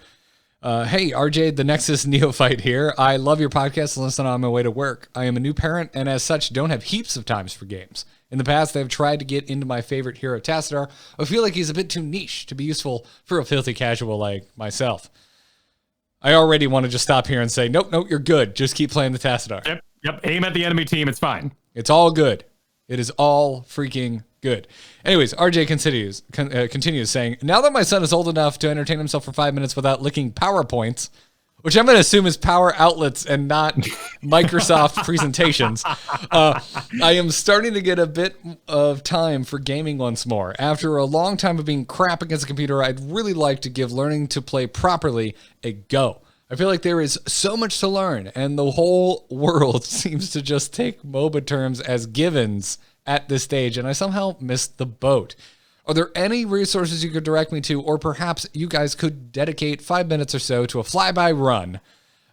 hey, RJ, the Nexus neophyte here. I love your podcast and listen on my way to work. I am a new parent and as such don't have heaps of times for games. In the past, I've tried to get into my favorite hero, Tassadar. I feel like he's a bit too niche to be useful for a filthy casual like myself. I already want to just stop here and say, nope, you're good. Just keep playing the Tassadar. Yep. Aim at the enemy team. It's fine. It's all good. It is all freaking good. Anyways, RJ continues saying, now that my son is old enough to entertain himself for 5 minutes without licking PowerPoints, which I'm going to assume is power outlets and not Microsoft presentations, I am starting to get a bit of time for gaming once more. After a long time of being crap against a computer, I'd really like to give learning to play properly a go. I feel like there is so much to learn, and the whole world seems to just take MOBA terms as givens at this stage, and I somehow missed the boat. Are there any resources you could direct me to, or perhaps you guys could dedicate 5 minutes or so to a flyby run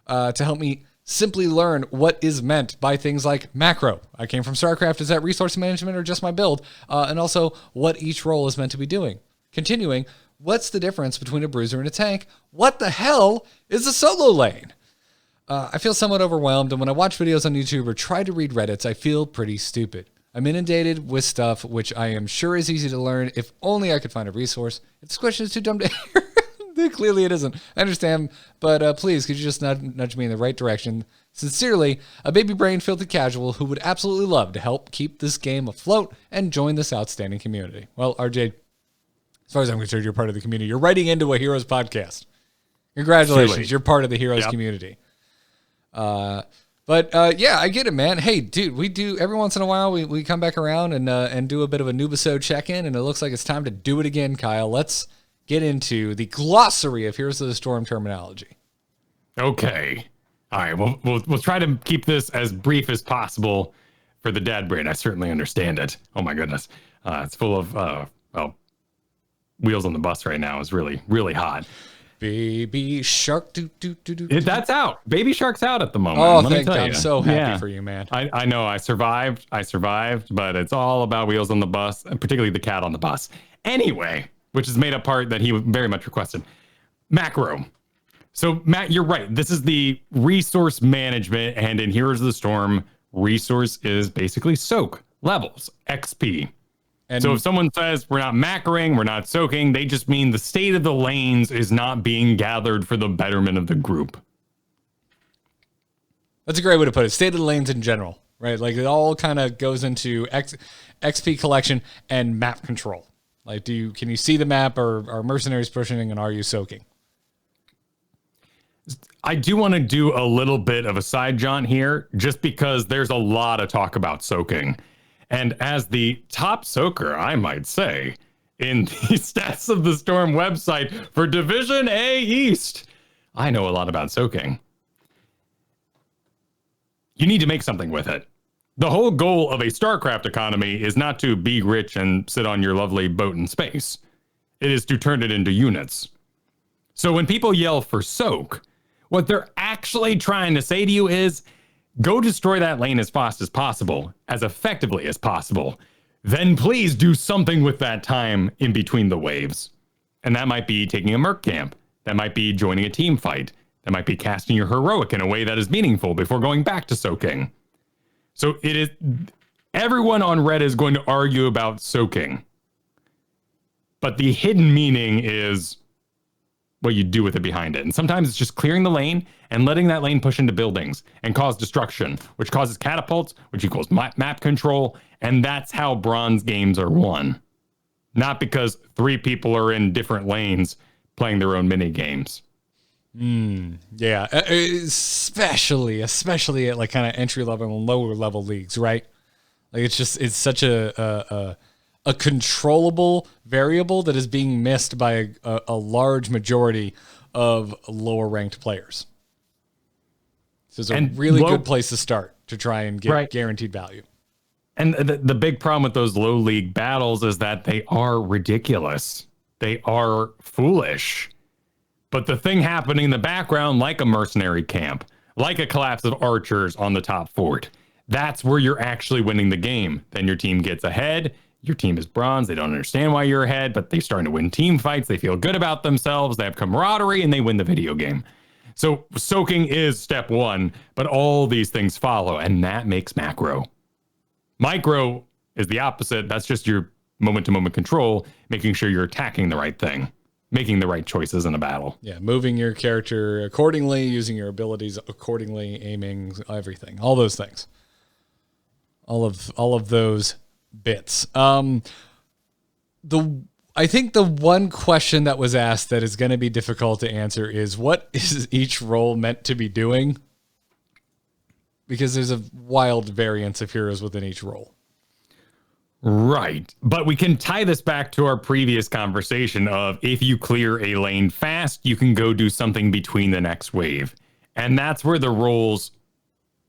to help me simply learn what is meant by things like macro? I came from StarCraft. Is that resource management or just my build? And also what each role is meant to be doing. Continuing, what's the difference between a bruiser and a tank? What the hell is a solo lane? I feel somewhat overwhelmed, and when I watch videos on YouTube or try to read Reddits, I feel pretty stupid. I'm inundated with stuff which I am sure is easy to learn if only I could find a resource. If this question is too dumb to hear, clearly it isn't. I understand, but please, could you just nudge me in the right direction? Sincerely, a baby brain filthy casual who would absolutely love to help keep this game afloat and join this outstanding community. Well, RJ, as far as I'm concerned, you're part of the community. You're writing into a Heroes podcast. Congratulations, Truly. You're part of the Heroes community. But yeah, I get it, man. Hey, dude, we do every once in a while. We come back around and do a bit of a Nubisode check-in, and it looks like it's time to do it again, Kyle. Let's get into the glossary of Heroes of the Storm terminology. Okay. All right. We'll try to keep this as brief as possible for the dad brain. I certainly understand it. Oh my goodness, it's full of wheels on the bus right now. Is really really hot. Baby Shark, That's out. Baby Shark's out at the moment. Oh, Let me thank tell God. you. I'm so happy for you, man. I know. I survived, but it's all about wheels on the bus, and particularly the cat on the bus. Anyway, which is made up part that he very much requested. Macro. So, Matt, you're right. This is the resource management, and in Heroes of the Storm, resource is basically soak, levels, XP. And So if someone says we're not macroing, we're not soaking, they just mean the state of the lanes is not being gathered for the betterment of the group. that's a great way to put it. State of the lanes in general, right? Like it all kind of goes into XP collection and map control. Like, can you see the map, or are mercenaries pushing, and are you soaking? I do want to do a little bit of a side jaunt here, just because there's a lot of talk about soaking. And as the top soaker, I might say, in the Stats of the Storm website for Division A East, I know a lot about soaking. You need to make something with it. The whole goal of a StarCraft economy is not to be rich and sit on your lovely boat in space. It is to turn it into units. So when people yell for soak, what they're actually trying to say to you is, go destroy that lane as fast as possible, as effectively as possible. Then please do something with that time in between the waves. And that might be taking a merc camp. That might be joining a team fight. That might be casting your heroic in a way that is meaningful before going back to soaking. So it is, everyone on Reddit is going to argue about soaking. But the hidden meaning is what you do with it behind it. And sometimes it's just clearing the lane and letting that lane push into buildings and cause destruction, which causes catapults, which equals map control. And that's how bronze games are won. Not because 3 people are in different lanes playing their own mini games. Yeah, especially at like kind of entry level and lower level leagues, right? Like it's such a controllable variable that is being missed by a large majority of lower ranked players. So it's a really good place to start to try and get guaranteed value. And the big problem with those low league battles is that they are ridiculous. They are foolish. But the thing happening in the background, like a mercenary camp, like a collapse of archers on the top fort, that's where you're actually winning the game. Then your team gets ahead. Your team is bronze. They don't understand why you're ahead, but they're starting to win team fights. They feel good about themselves. They have camaraderie, and they win the video game. So soaking is step one, but all these things follow, and that makes macro. Micro is the opposite. That's just your moment-to-moment control, making sure you're attacking the right thing, making the right choices in a battle. Yeah, moving your character accordingly, using your abilities accordingly, aiming, everything, all those things. All of those bits. I think the one question that was asked that is going to be difficult to answer is, what is each role meant to be doing? Because there's a wild variance of heroes within each role. Right. But we can tie this back to our previous conversation of, if you clear a lane fast, you can go do something between the next wave. And that's where the roles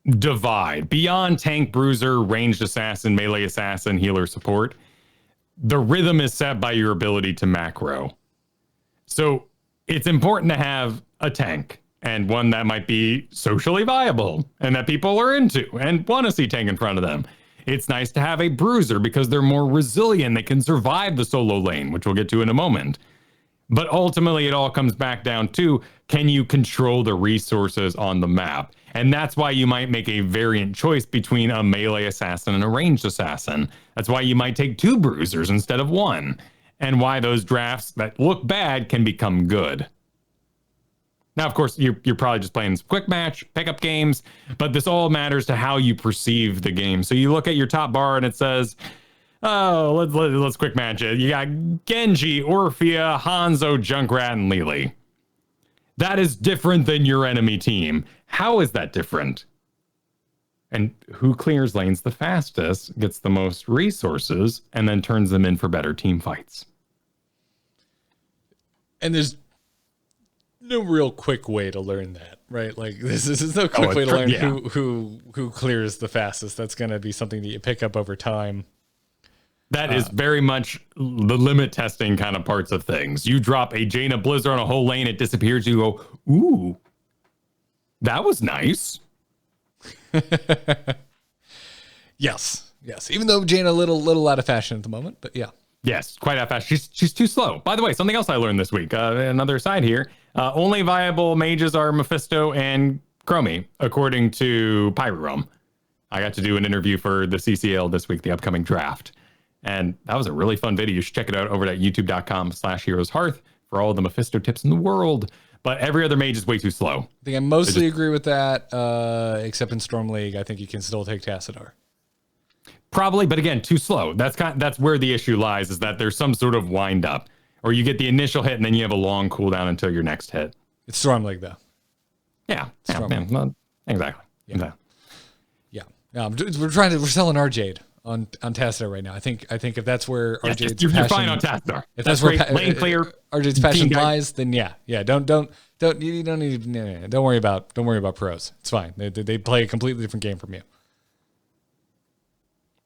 divide. Beyond tank, bruiser, ranged assassin, melee assassin, healer, support, the rhythm is set by your ability to macro. So it's important to have a tank, and one that might be socially viable and that people are into and want to see tank in front of them. It's nice to have a bruiser because they're more resilient. They can survive the solo lane, which we'll get to in a moment. But ultimately, it all comes back down to, can you control the resources on the map? And that's why you might make a variant choice between a melee assassin and a ranged assassin. That's why you might take 2 bruisers instead of 1. And why those drafts that look bad can become good. Now, of course, you're probably just playing quick match, pickup games, but this all matters to how you perceive the game. So you look at your top bar and it says, oh, let's quick match it. You got Genji, Orphea, Hanzo, Junkrat, and Lily. That is different than your enemy team. How is that different? And who clears lanes the fastest, gets the most resources, and then turns them in for better team fights? And there's no real quick way to learn that, right? Like this is no quick way to learn who clears the fastest. That's going to be something that you pick up over time. That is very much the limit testing kind of parts of things. You drop a Jaina Blizzard on a whole lane, it disappears. You go, ooh, that was nice. Yes. Even though Jaina a little out of fashion at the moment, but yeah. Yes, quite out fast. She's too slow. By the way, something else I learned this week. Another side here. Only viable mages are Mephisto and Chromie, according to Pirate Realm. I got to do an interview for the CCL this week, the upcoming draft. And that was a really fun video. You should check it out over at youtube.com/heroeshearth for all the Mephisto tips in the world. But every other mage is way too slow. I think I mostly agree with that, except in Storm League. I think you can still take Tassadar. Probably, but again, too slow. That's where the issue lies, is that there's some sort of wind up. Or you get the initial hit and then you have a long cooldown until your next hit. It's Storm League, though. Yeah. Exactly. Yeah. We're selling our Jade on Tassadar right now. I think if that's where RJ's you're fine on Tassadar. If that's where lane clear, RJ's passion lies, then yeah. Don't worry about pros. It's fine. They play a completely different game from you.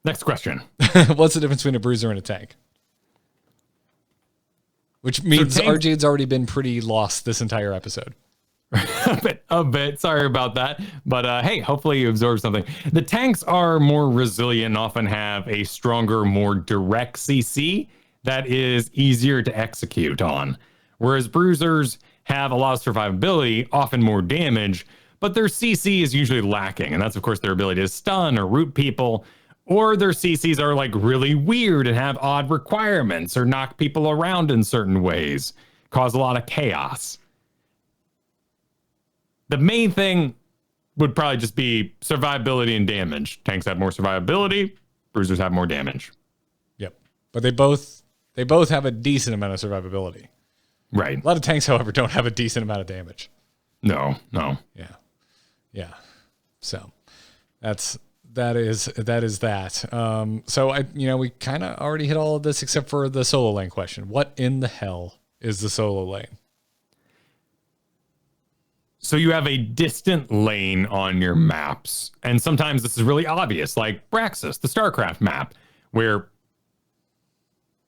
Next question. What's the difference between a bruiser and a tank? Which means RJ's already been pretty lost this entire episode. a bit. Sorry about that. But hey, hopefully you absorb something. The tanks are more resilient and often have a stronger, more direct CC that is easier to execute on. Whereas bruisers have a lot of survivability, often more damage, but their CC is usually lacking. And that's, of course, their ability to stun or root people. Or their CCs are like really weird and have odd requirements or knock people around in certain ways, cause a lot of chaos. The main thing would probably just be survivability and damage. Tanks have more survivability, bruisers have more damage. Yep. But they both have a decent amount of survivability. Right. A lot of tanks, however, don't have a decent amount of damage. No. Yeah. So that is that. So we kind of already hit all of this except for the solo lane question. What in the hell is the solo lane? So you have a distant lane on your maps, and sometimes this is really obvious, like Braxis, the StarCraft map, where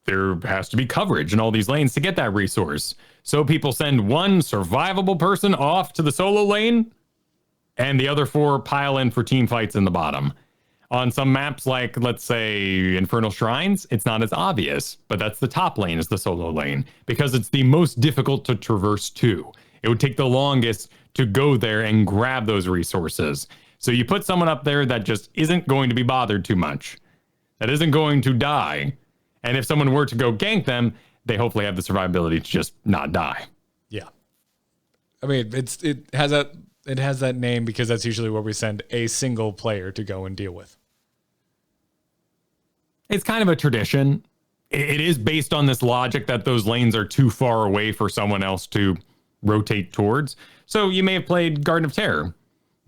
there has to be coverage in all these lanes to get that resource. So people send one survivable person off to the solo lane, and the other 4 pile in for team fights in the bottom. On some maps, like, let's say, Infernal Shrines, it's not as obvious, but that's the top lane is the solo lane, because it's the most difficult to traverse to. It would take the longest to go there and grab those resources. So you put someone up there that just isn't going to be bothered too much, that isn't going to die. And if someone were to go gank them, they hopefully have the survivability to just not die. Yeah. I mean, it has that name because that's usually where we send a single player to go and deal with. It's kind of a tradition. It is based on this logic that those lanes are too far away for someone else to rotate towards. So you may have played Garden of Terror.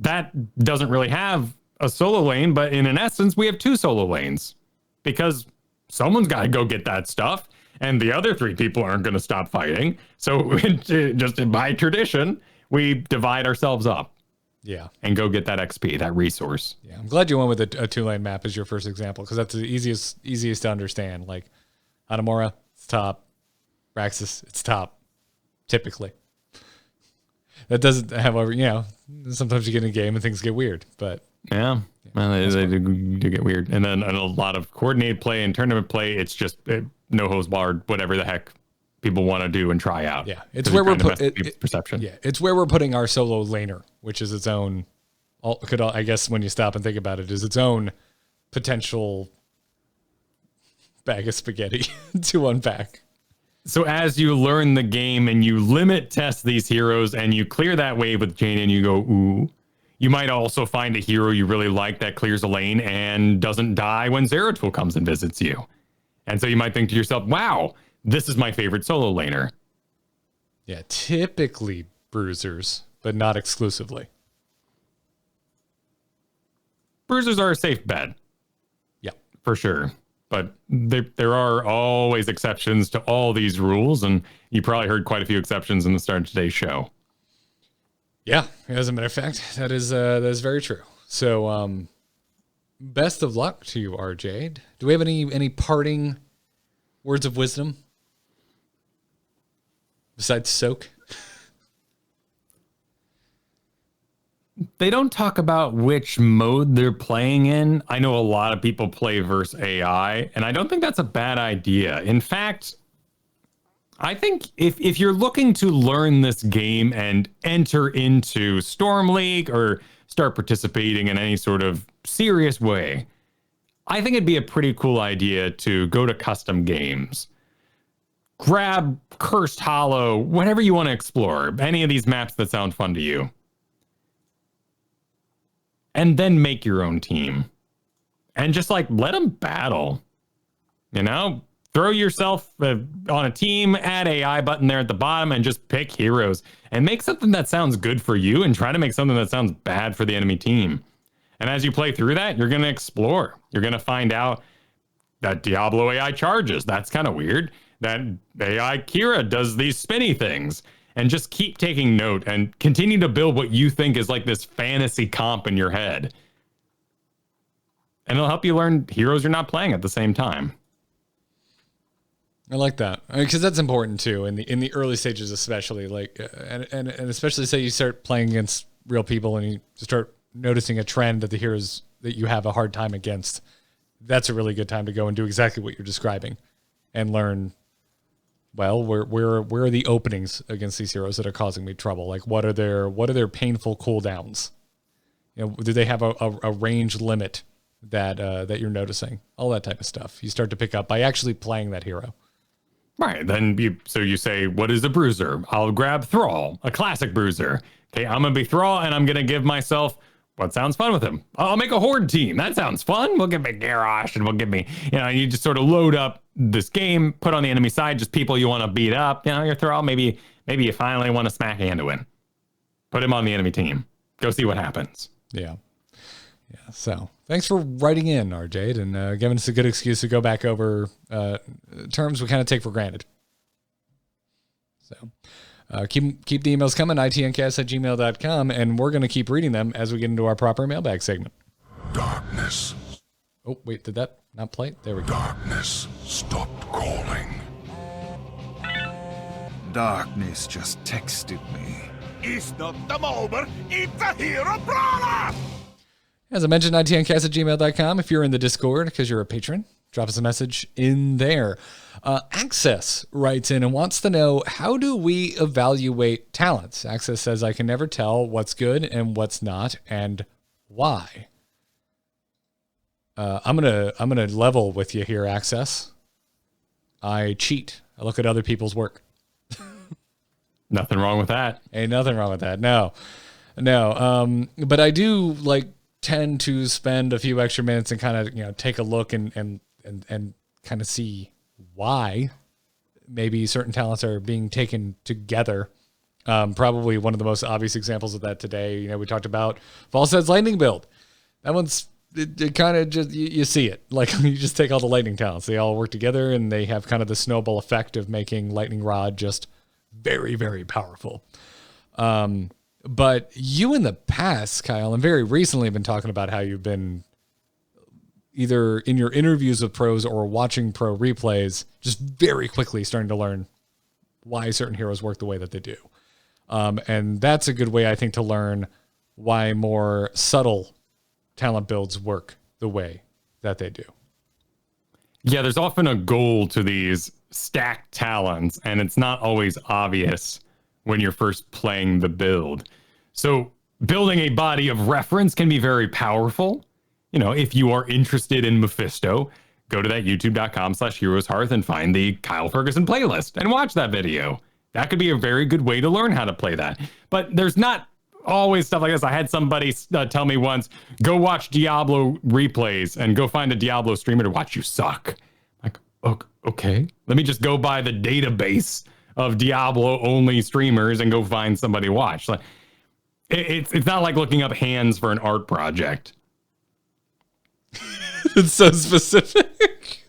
That doesn't really have a solo lane, but in an essence, we have 2 solo lanes because someone's got to go get that stuff, and the other 3 people aren't going to stop fighting. So just by tradition, we divide ourselves up. Yeah. And go get that XP, that resource. Yeah. I'm glad you went with a 2-lane map as your first example, because that's the easiest to understand. Like Hanamura, it's top. Braxis, it's top. Typically. That doesn't, however, sometimes you get in a game and things get weird, but. Yeah. Well, they do get weird. And then a lot of coordinated play and tournament play, it's just no hose barred, whatever the heck people want to do and try out. Yeah. It's where we're perception. Yeah. It's where we're putting our solo laner, which is its own, I guess when you stop and think about it, is its own potential bag of spaghetti to unpack. So as you learn the game and you limit test these heroes and you clear that wave with Jane and you go, ooh, you might also find a hero you really like that clears a lane and doesn't die when Zeratul comes and visits you. And so you might think to yourself, wow, this is my favorite solo laner. Yeah, typically bruisers, but not exclusively. Bruisers are a safe bet. Yeah, for sure. But there are always exceptions to all these rules, and you probably heard quite a few exceptions in the start of today's show. Yeah, as a matter of fact, that is very true. So, best of luck to you, RJ. Do we have any parting words of wisdom besides soak? They don't talk about which mode they're playing in. I know a lot of people play versus AI, and I don't think that's a bad idea. In fact, I think if you're looking to learn this game and enter into Storm League or start participating in any sort of serious way, I think it'd be a pretty cool idea to go to custom games. Grab Cursed Hollow, whatever you want to explore, any of these maps that sound fun to you. And then make your own team. And just let them battle. Throw yourself on a team, add AI button there at the bottom, and just pick heroes. And make something that sounds good for you and try to make something that sounds bad for the enemy team. And as you play through that, you're going to explore. You're going to find out that Diablo AI charges. That's kind of weird. That AI Kira does these spinny things. And just keep taking note and continue to build what you think is like this fantasy comp in your head. And it'll help you learn heroes you're not playing at the same time. I like that, because that's important too in the early stages, especially and especially say you start playing against real people and you start noticing a trend of the heroes that you have a hard time against. That's a really good time to go and do exactly what you're describing and learn. Well, where are the openings against these heroes that are causing me trouble? Like, what are their painful cooldowns? Do they have a range limit that you're noticing? All that type of stuff you start to pick up by actually playing that hero. Right. Then you say, what is a bruiser? I'll grab Thrall, a classic bruiser. Okay, I'm gonna be Thrall, and I'm gonna give myself what sounds fun with him. I'll make a horde team. That sounds fun. We'll give me Garrosh, and we'll give me, you just sort of load up this game, put on the enemy side just people you want to beat up. Your Thrall, maybe you finally want to smack a hand to win. Put him on the enemy team. Go see what happens. Yeah. Yeah. So thanks for writing in, RJ, and giving us a good excuse to go back over terms we kind of take for granted. So keep the emails coming, itncast@gmail.com, and we're going to keep reading them as we get into our proper mailbag segment. Darkness. Oh, wait, did that not play? There we go. Darkness stopped calling. Darkness just texted me. It's not the mober, it's a hero brawler! As I mentioned, itncast@gmail.com. If you're in the Discord because you're a patron, drop us a message in there. Access writes in and wants to know, how do we evaluate talents? Access says, I can never tell what's good and what's not and why. I'm gonna level with you here, Access. I cheat. I look at other people's work. Nothing wrong with that. Ain't nothing wrong with that. No. But I do tend to spend a few extra minutes and kind of, take a look and kind of see why maybe certain talents are being taken together. Probably one of the most obvious examples of that today, we talked about Falstad's lightning build. That one's, it kind of just, you see it. Like, you just take all the lightning talents. They all work together and they have kind of the snowball effect of making lightning rod just very, very powerful. But you in the past, Kyle, and very recently have been talking about how you've been either in your interviews with pros or watching pro replays, just very quickly starting to learn why certain heroes work the way that they do. And that's a good way, I think, to learn why more subtle talent builds work the way that they do. Yeah, there's often a goal to these stacked talents, and it's not always obvious when you're first playing the build. So building a body of reference can be very powerful. If you are interested in Mephisto, go to that youtube.com/heroeshearth and find the Kyle Fergusson playlist and watch that video. That could be a very good way to learn how to play that. But there's not always stuff like this. I had somebody tell me once, go watch Diablo replays and go find a Diablo streamer to watch you suck. Like, okay, let me just go by the database of Diablo only streamers and go find somebody to watch. Like, it's not like looking up hands for an art project. It's so specific.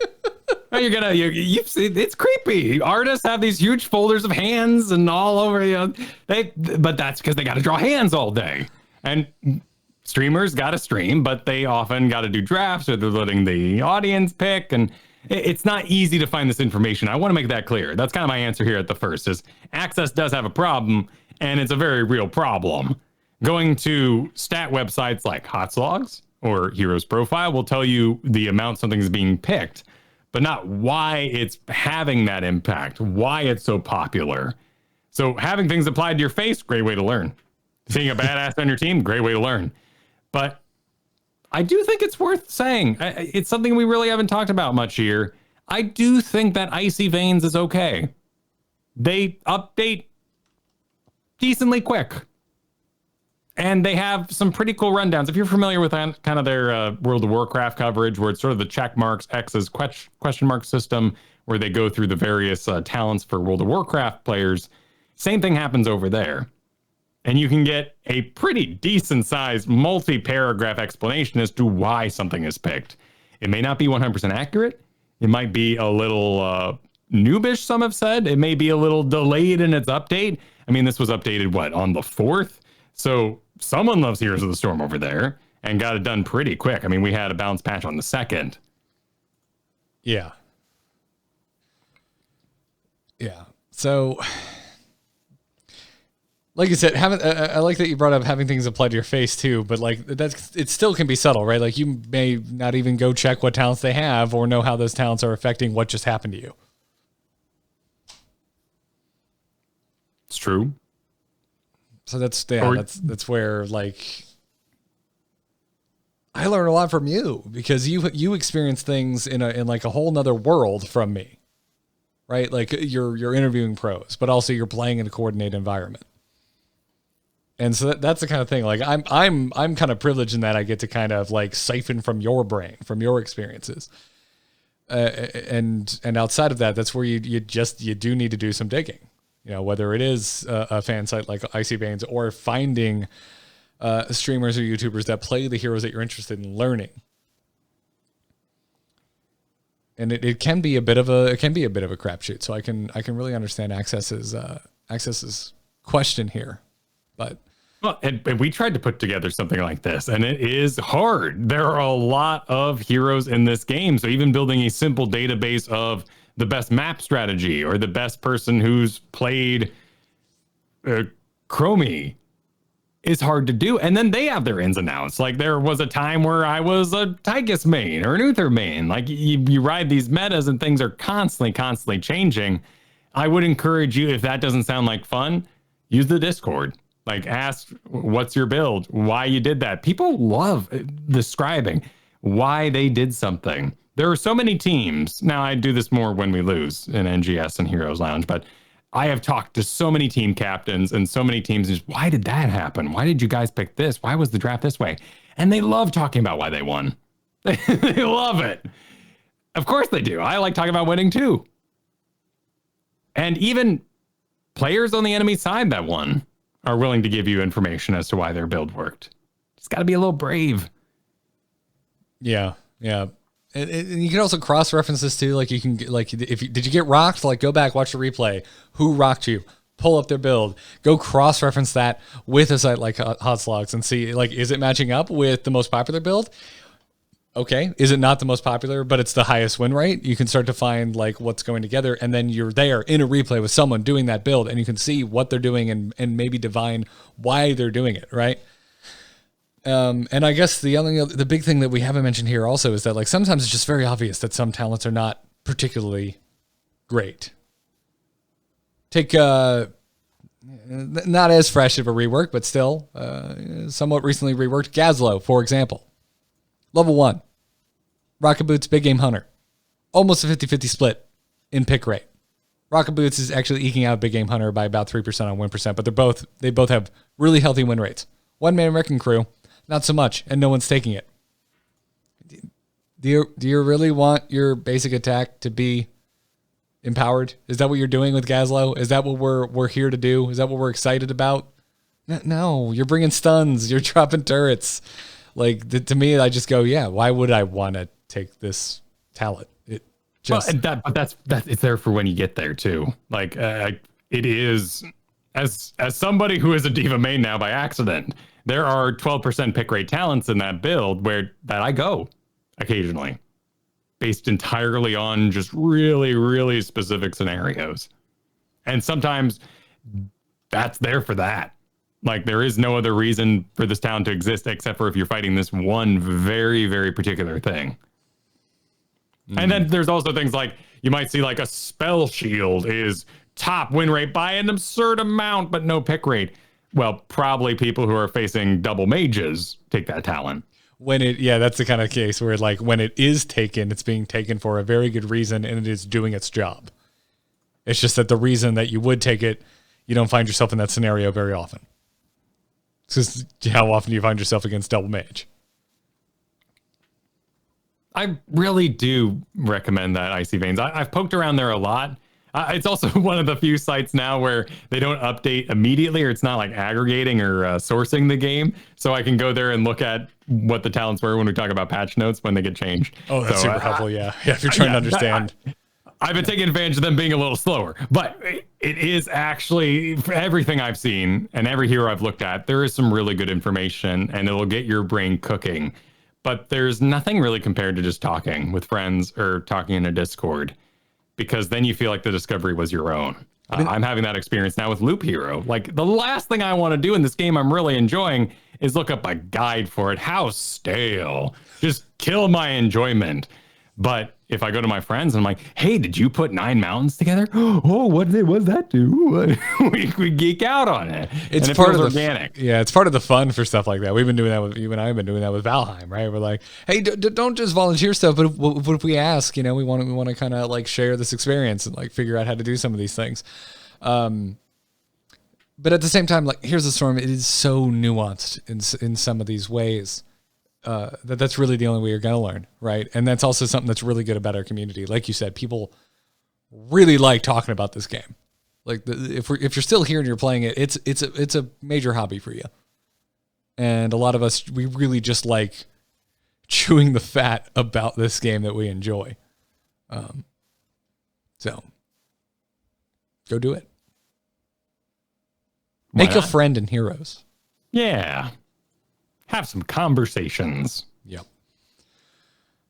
It's creepy. Artists have these huge folders of hands and all over, but that's because they got to draw hands all day. And streamers got to stream, but they often got to do drafts or they're letting the audience pick. And it's not easy to find this information. I want to make that clear. That's kind of my answer here at the first is Access does have a problem, and it's a very real problem. Going to stat websites like HotSlogs or Heroes Profile will tell you the amount something's being picked, but not why it's having that impact, why it's so popular. So having things applied to your face, great way to learn. Seeing a badass on your team, great way to learn. But I do think it's worth saying, it's something we really haven't talked about much here. I do think that Icy Veins is okay. They update decently quick. And they have some pretty cool rundowns. If you're familiar with kind of their World of Warcraft coverage, where it's sort of the check marks, X's question mark system, where they go through the various talents for World of Warcraft players, same thing happens over there. And you can get a pretty decent sized multi-paragraph explanation as to why something is picked. It may not be 100% accurate. It might be a little noobish, some have said. It may be a little delayed in its update. I mean, this was updated, on the 4th? So someone loves Heroes of the Storm over there and got it done pretty quick. I mean, we had a bounce patch on the 2nd. Yeah. Yeah. So, like you said, I like that you brought up having things applied to your face too, but it still can be subtle, right? Like you may not even go check what talents they have or know how those talents are affecting what just happened to you. It's true. So that's where I learn a lot from you because you experience things in a whole nother world from me, right? Like you're interviewing pros, but also you're playing in a coordinated environment. And so that's the kind of thing, like I'm kind of privileged in that I get to kind of siphon from your brain, from your experiences. And outside of that, that's where you do need to do some digging. You know, whether it is a fan site like Icy Veins or finding streamers or YouTubers that play the heroes that you're interested in learning. And it can be a bit of a crapshoot. So I can really understand Access's question here, but. Well, and we tried to put together something like this, and it is hard. There are a lot of heroes in this game. So even building a simple database of the best map strategy or the best person who's played Chromie is hard to do. And then they have their ins and outs. Like there was a time where I was a Tygus main or an Uther main. Like you ride these metas and things are constantly changing. I would encourage you, if that doesn't sound like fun, use the Discord. Like ask what's your build, why you did that. People love describing why they did something. There are so many teams. Now I do this more when we lose in NGS and Heroes Lounge, but I have talked to so many team captains and so many teams. Just, why did that happen? Why did you guys pick this? Why was the draft this way? And they love talking about why they won. They love it. Of course they do. I like talking about winning too. And even players on the enemy side that won are willing to give you information as to why their build worked. Just got to be a little brave. Yeah. And you can also cross-reference this too. Like you can, like, did you get rocked? Like go back, watch the replay. Who rocked you? Pull up their build. Go cross-reference that with a site like HotSlogs and see, like, is it matching up with the most popular build? Okay. Is it not the most popular, but it's the highest win rate? You can start to find like what's going together, and then you're there in a replay with someone doing that build, and you can see what they're doing and maybe divine why they're doing it, right? And I guess the big thing that we haven't mentioned here also is that like sometimes it's just very obvious that some talents are not particularly great. Take not as fresh of a rework, but still somewhat recently reworked Gazlo, for example. Level 1, Rocket Boots, Big Game Hunter. Almost a 50-50 split in pick rate. Rocket Boots is actually eking out Big Game Hunter by about 3% on win percent, but they both have really healthy win rates. One-man wrecking crew, not so much, and no one's taking it. Do you really want your basic attack to be empowered? Is that what you're doing with Gazlo? Is that what we're here to do? Is that what we're excited about? No, you're bringing stuns. You're dropping turrets. Like to me, I just go, yeah. Why would I want to take this talent? It just but that's it's there for when you get there too. Like it is as somebody who is a diva main now by accident. There are 12% pick rate talents in that build that I go occasionally, based entirely on just really, really specific scenarios, and sometimes that's there for that. Like there is no other reason for this talent to exist except for if you're fighting this one very, very particular thing. And then there's also things like you might see like a spell shield is top win rate by an absurd amount, but no pick rate. Well, probably people who are facing double mages take that talent. That's the kind of case where like when it is taken, it's being taken for a very good reason and it is doing its job. It's just that the reason that you would take it, you don't find yourself in that scenario very often. Because how often do you find yourself against double mage? I really do recommend that Icy Veins. I've poked around there a lot. It's also one of the few sites now where they don't update immediately, or it's not like aggregating or sourcing the game. So I can go there and look at what the talents were when we talk about patch notes when they get changed. Oh, that's super helpful. Yeah. If you're trying to understand. I've been taking advantage of them being a little slower, but it is actually, for everything I've seen and every hero I've looked at, there is some really good information and it'll get your brain cooking. But there's nothing really compared to just talking with friends or talking in a Discord, because then you feel like the discovery was your own. I'm having that experience now with Loop Hero. Like the last thing I want to do in this game I'm really enjoying is look up a guide for it. How stale. Just kill my enjoyment. But if I go to my friends and I'm like, hey, did you put 9 mountains together? Oh, what does that do? we geek out on it. It's and part of the organic. Yeah, it's part of the fun for stuff like that. We've been doing that with you and I have been doing that with Valheim, right? We're like, hey, don't just volunteer stuff, but what if we ask? You know, we want to kind of like share this experience and like figure out how to do some of these things. But at the same time, like Here's the Storm, it is so nuanced in some of these ways. That's really the only way you're going to learn, right? And that's also something that's really good about our community. Like you said, people really like talking about this game. Like if you're still here and you're playing it, it's a major hobby for you. And a lot of us, we really just like chewing the fat about this game that we enjoy. So go do it. Make a friend in Heroes. Yeah. Have some conversations. Yep.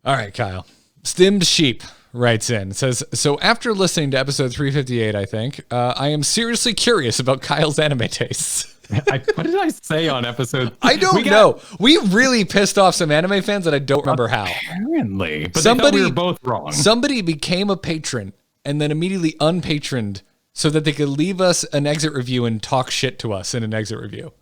All right, Kyle. Stimmed Sheep writes in, says, so after listening to episode 358, I think, I am seriously curious about Kyle's anime tastes. What did I say on episode? I don't know. We really pissed off some anime fans that I don't remember how. Apparently. But somebody, we were both wrong. Somebody became a patron and then immediately unpatroned so that they could leave us an exit review and talk shit to us in an exit review.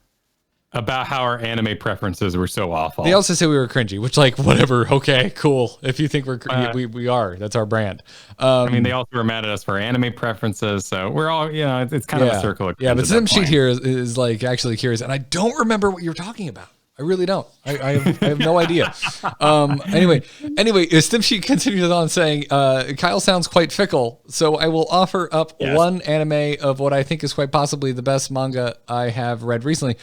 About how our anime preferences were so awful. They also said we were cringy, which, like, whatever. Okay, cool. If you think we're we are. That's our brand. I mean, they also were mad at us for anime preferences. So we're all, it's kind of a circle of cringe. Yeah, but Stim Sheet here is like actually curious, and I don't remember what you're talking about. I really don't. I have no idea. Anyway, Stim Sheet continues on saying, Kyle sounds quite fickle, so I will offer up one anime of what I think is quite possibly the best manga I have read recently.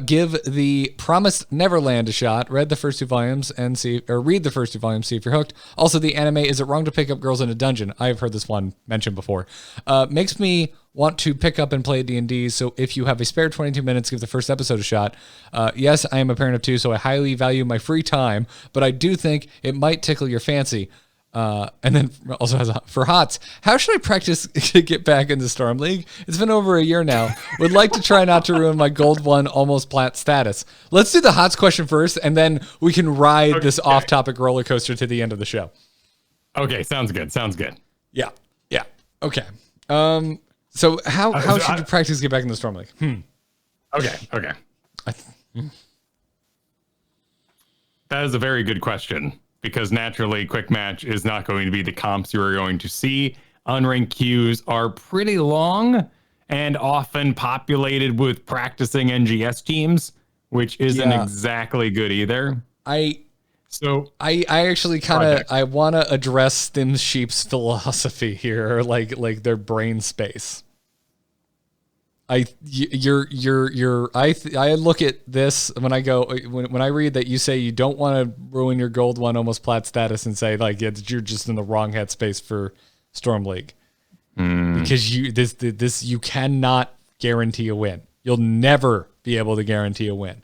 Give The Promised Neverland a shot. Read the first 2 volumes and read the first 2 volumes, see if you're hooked. Also, the anime Is It Wrong to Pick Up Girls in a Dungeon? I've heard this one mentioned before. Makes me want to pick up and play D&D, so if you have a spare 22 minutes, give the first episode a shot. Yes, I am a parent of 2, so I highly value my free time, but I do think it might tickle your fancy. And then also has for HOTS, how should I practice to get back into Storm League? It's been over a year now. Would like to try not to ruin my Gold 1 almost plat status. Let's do the HOTS question first, and then we can ride this off-topic roller coaster to the end of the show. Okay, sounds good. Yeah. Okay. So how should you practice to get back in the Storm League? Okay. That is a very good question, because naturally Quick Match is not going to be the comps you are going to see. Unranked queues are pretty long and often populated with practicing NGS teams, which isn't exactly good either. I actually I want to address Stim Sheep's philosophy here, like their brain space. I look at this when I go when I read that you say you don't want to ruin your Gold 1 almost plat status and say like you're just in the wrong headspace for Storm League because you cannot guarantee a win. You'll never be able to guarantee a win.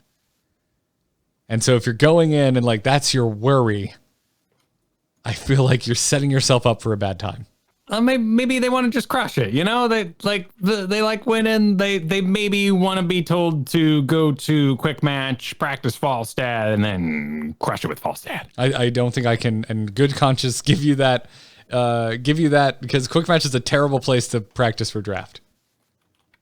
And so if you're going in and like that's your worry, I feel like you're setting yourself up for a bad time. Maybe they want to just crush it. They like winning. They maybe want to be told to go to Quick Match, practice Falstad, and then crush it with Falstad. I don't think I can, in good conscience, give you that because Quick Match is a terrible place to practice for draft.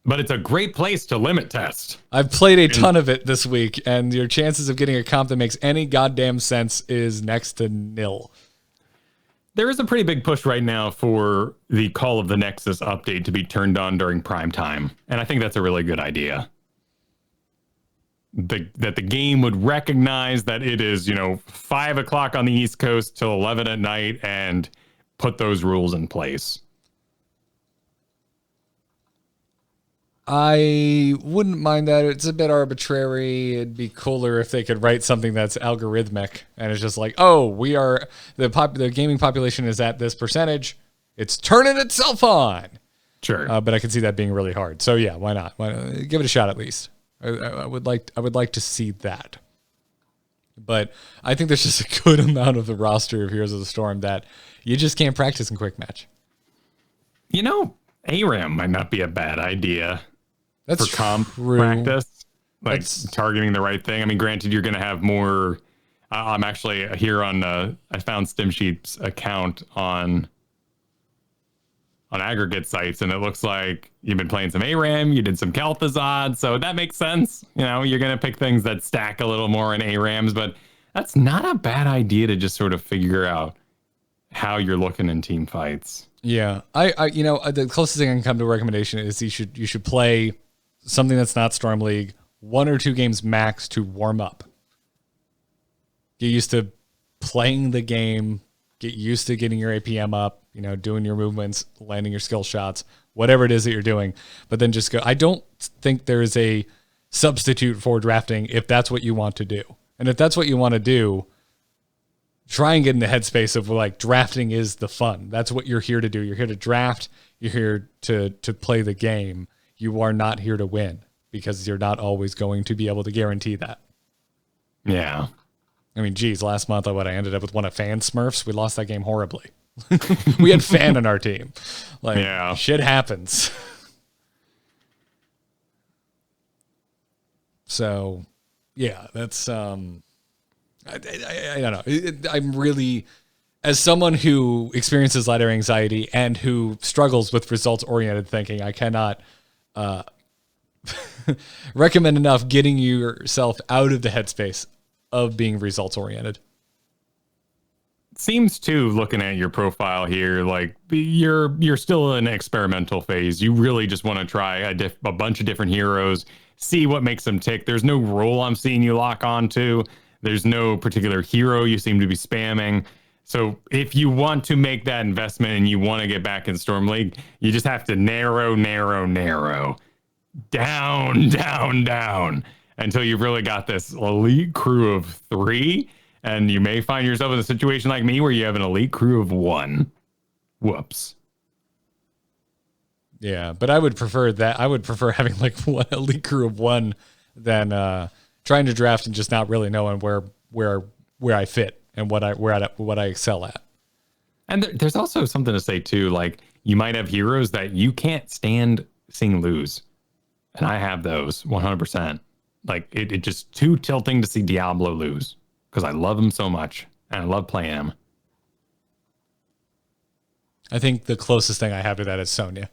But it's a great place to limit test. I've played a ton of it this week, and your chances of getting a comp that makes any goddamn sense is next to nil. There is a pretty big push right now for the Call of the Nexus update to be turned on during prime time. And I think that's a really good idea. That the game would recognize that it is, 5 o'clock on the East Coast till 11 at night and put those rules in place. I wouldn't mind that. It's a bit arbitrary. It'd be cooler if they could write something that's algorithmic and it's just like, oh, we are the gaming population is at this percentage. It's turning itself on. Sure, but I can see that being really hard. So yeah, why not? Give it a shot at least. I would like to see that. But I think there's just a good amount of the roster of Heroes of the Storm that you just can't practice in Quick Match. ARAM might not be a bad idea. That's for comp practice, targeting the right thing. I mean, granted, you're going to have more. I'm actually here on. I found Stim Sheep's account on aggregate sites, and it looks like you've been playing some ARAM. You did some Kel'Thuzad, so that makes sense. You're going to pick things that stack a little more in ARAMs, but that's not a bad idea to just sort of figure out how you're looking in team fights. Yeah, I the closest thing I can come to a recommendation is you should play something that's not Storm League 1 or 2 games max to warm up. Get used to playing the game, get used to getting your APM up, you know, doing your movements, landing your skill shots, whatever it is that you're doing, but then just go. I don't think there is a substitute for drafting if that's what you want to do. And if that's what you want to do, try and get in the headspace of like drafting is the fun. That's what you're here to do. You're here to draft. You're here to play the game. You are not here to win, because you're not always going to be able to guarantee that. Yeah. I mean, geez, last month I ended up with one of Fan Smurfs. We lost that game horribly. We had Fan on our team. Like, yeah. Shit happens. So, yeah, that's I don't know. I'm really, as someone who experiences ladder anxiety and who struggles with results-oriented thinking, I cannot recommend enough getting yourself out of the headspace of being results-oriented. Seems too, looking at your profile here, like you're still in an experimental phase. You really just want to try a bunch of different heroes, see what makes them tick. There's no role I'm seeing you lock onto. There's no particular hero you seem to be spamming. So if you want to make that investment and you want to get back in Storm League, you just have to narrow down until you've really got this elite crew of 3. And you may find yourself in a situation like me where you have an elite crew of 1. Whoops. Yeah, but I would prefer that. I would prefer having like one elite crew of 1 than trying to draft and just not really knowing where I fit and what I excel at. And there's also something to say too. Like, you might have heroes that you can't stand seeing lose, and I have those 100%. Like, it just too tilting to see Diablo lose, because I love him so much and I love playing him. I think the closest thing I have to that is Sonya.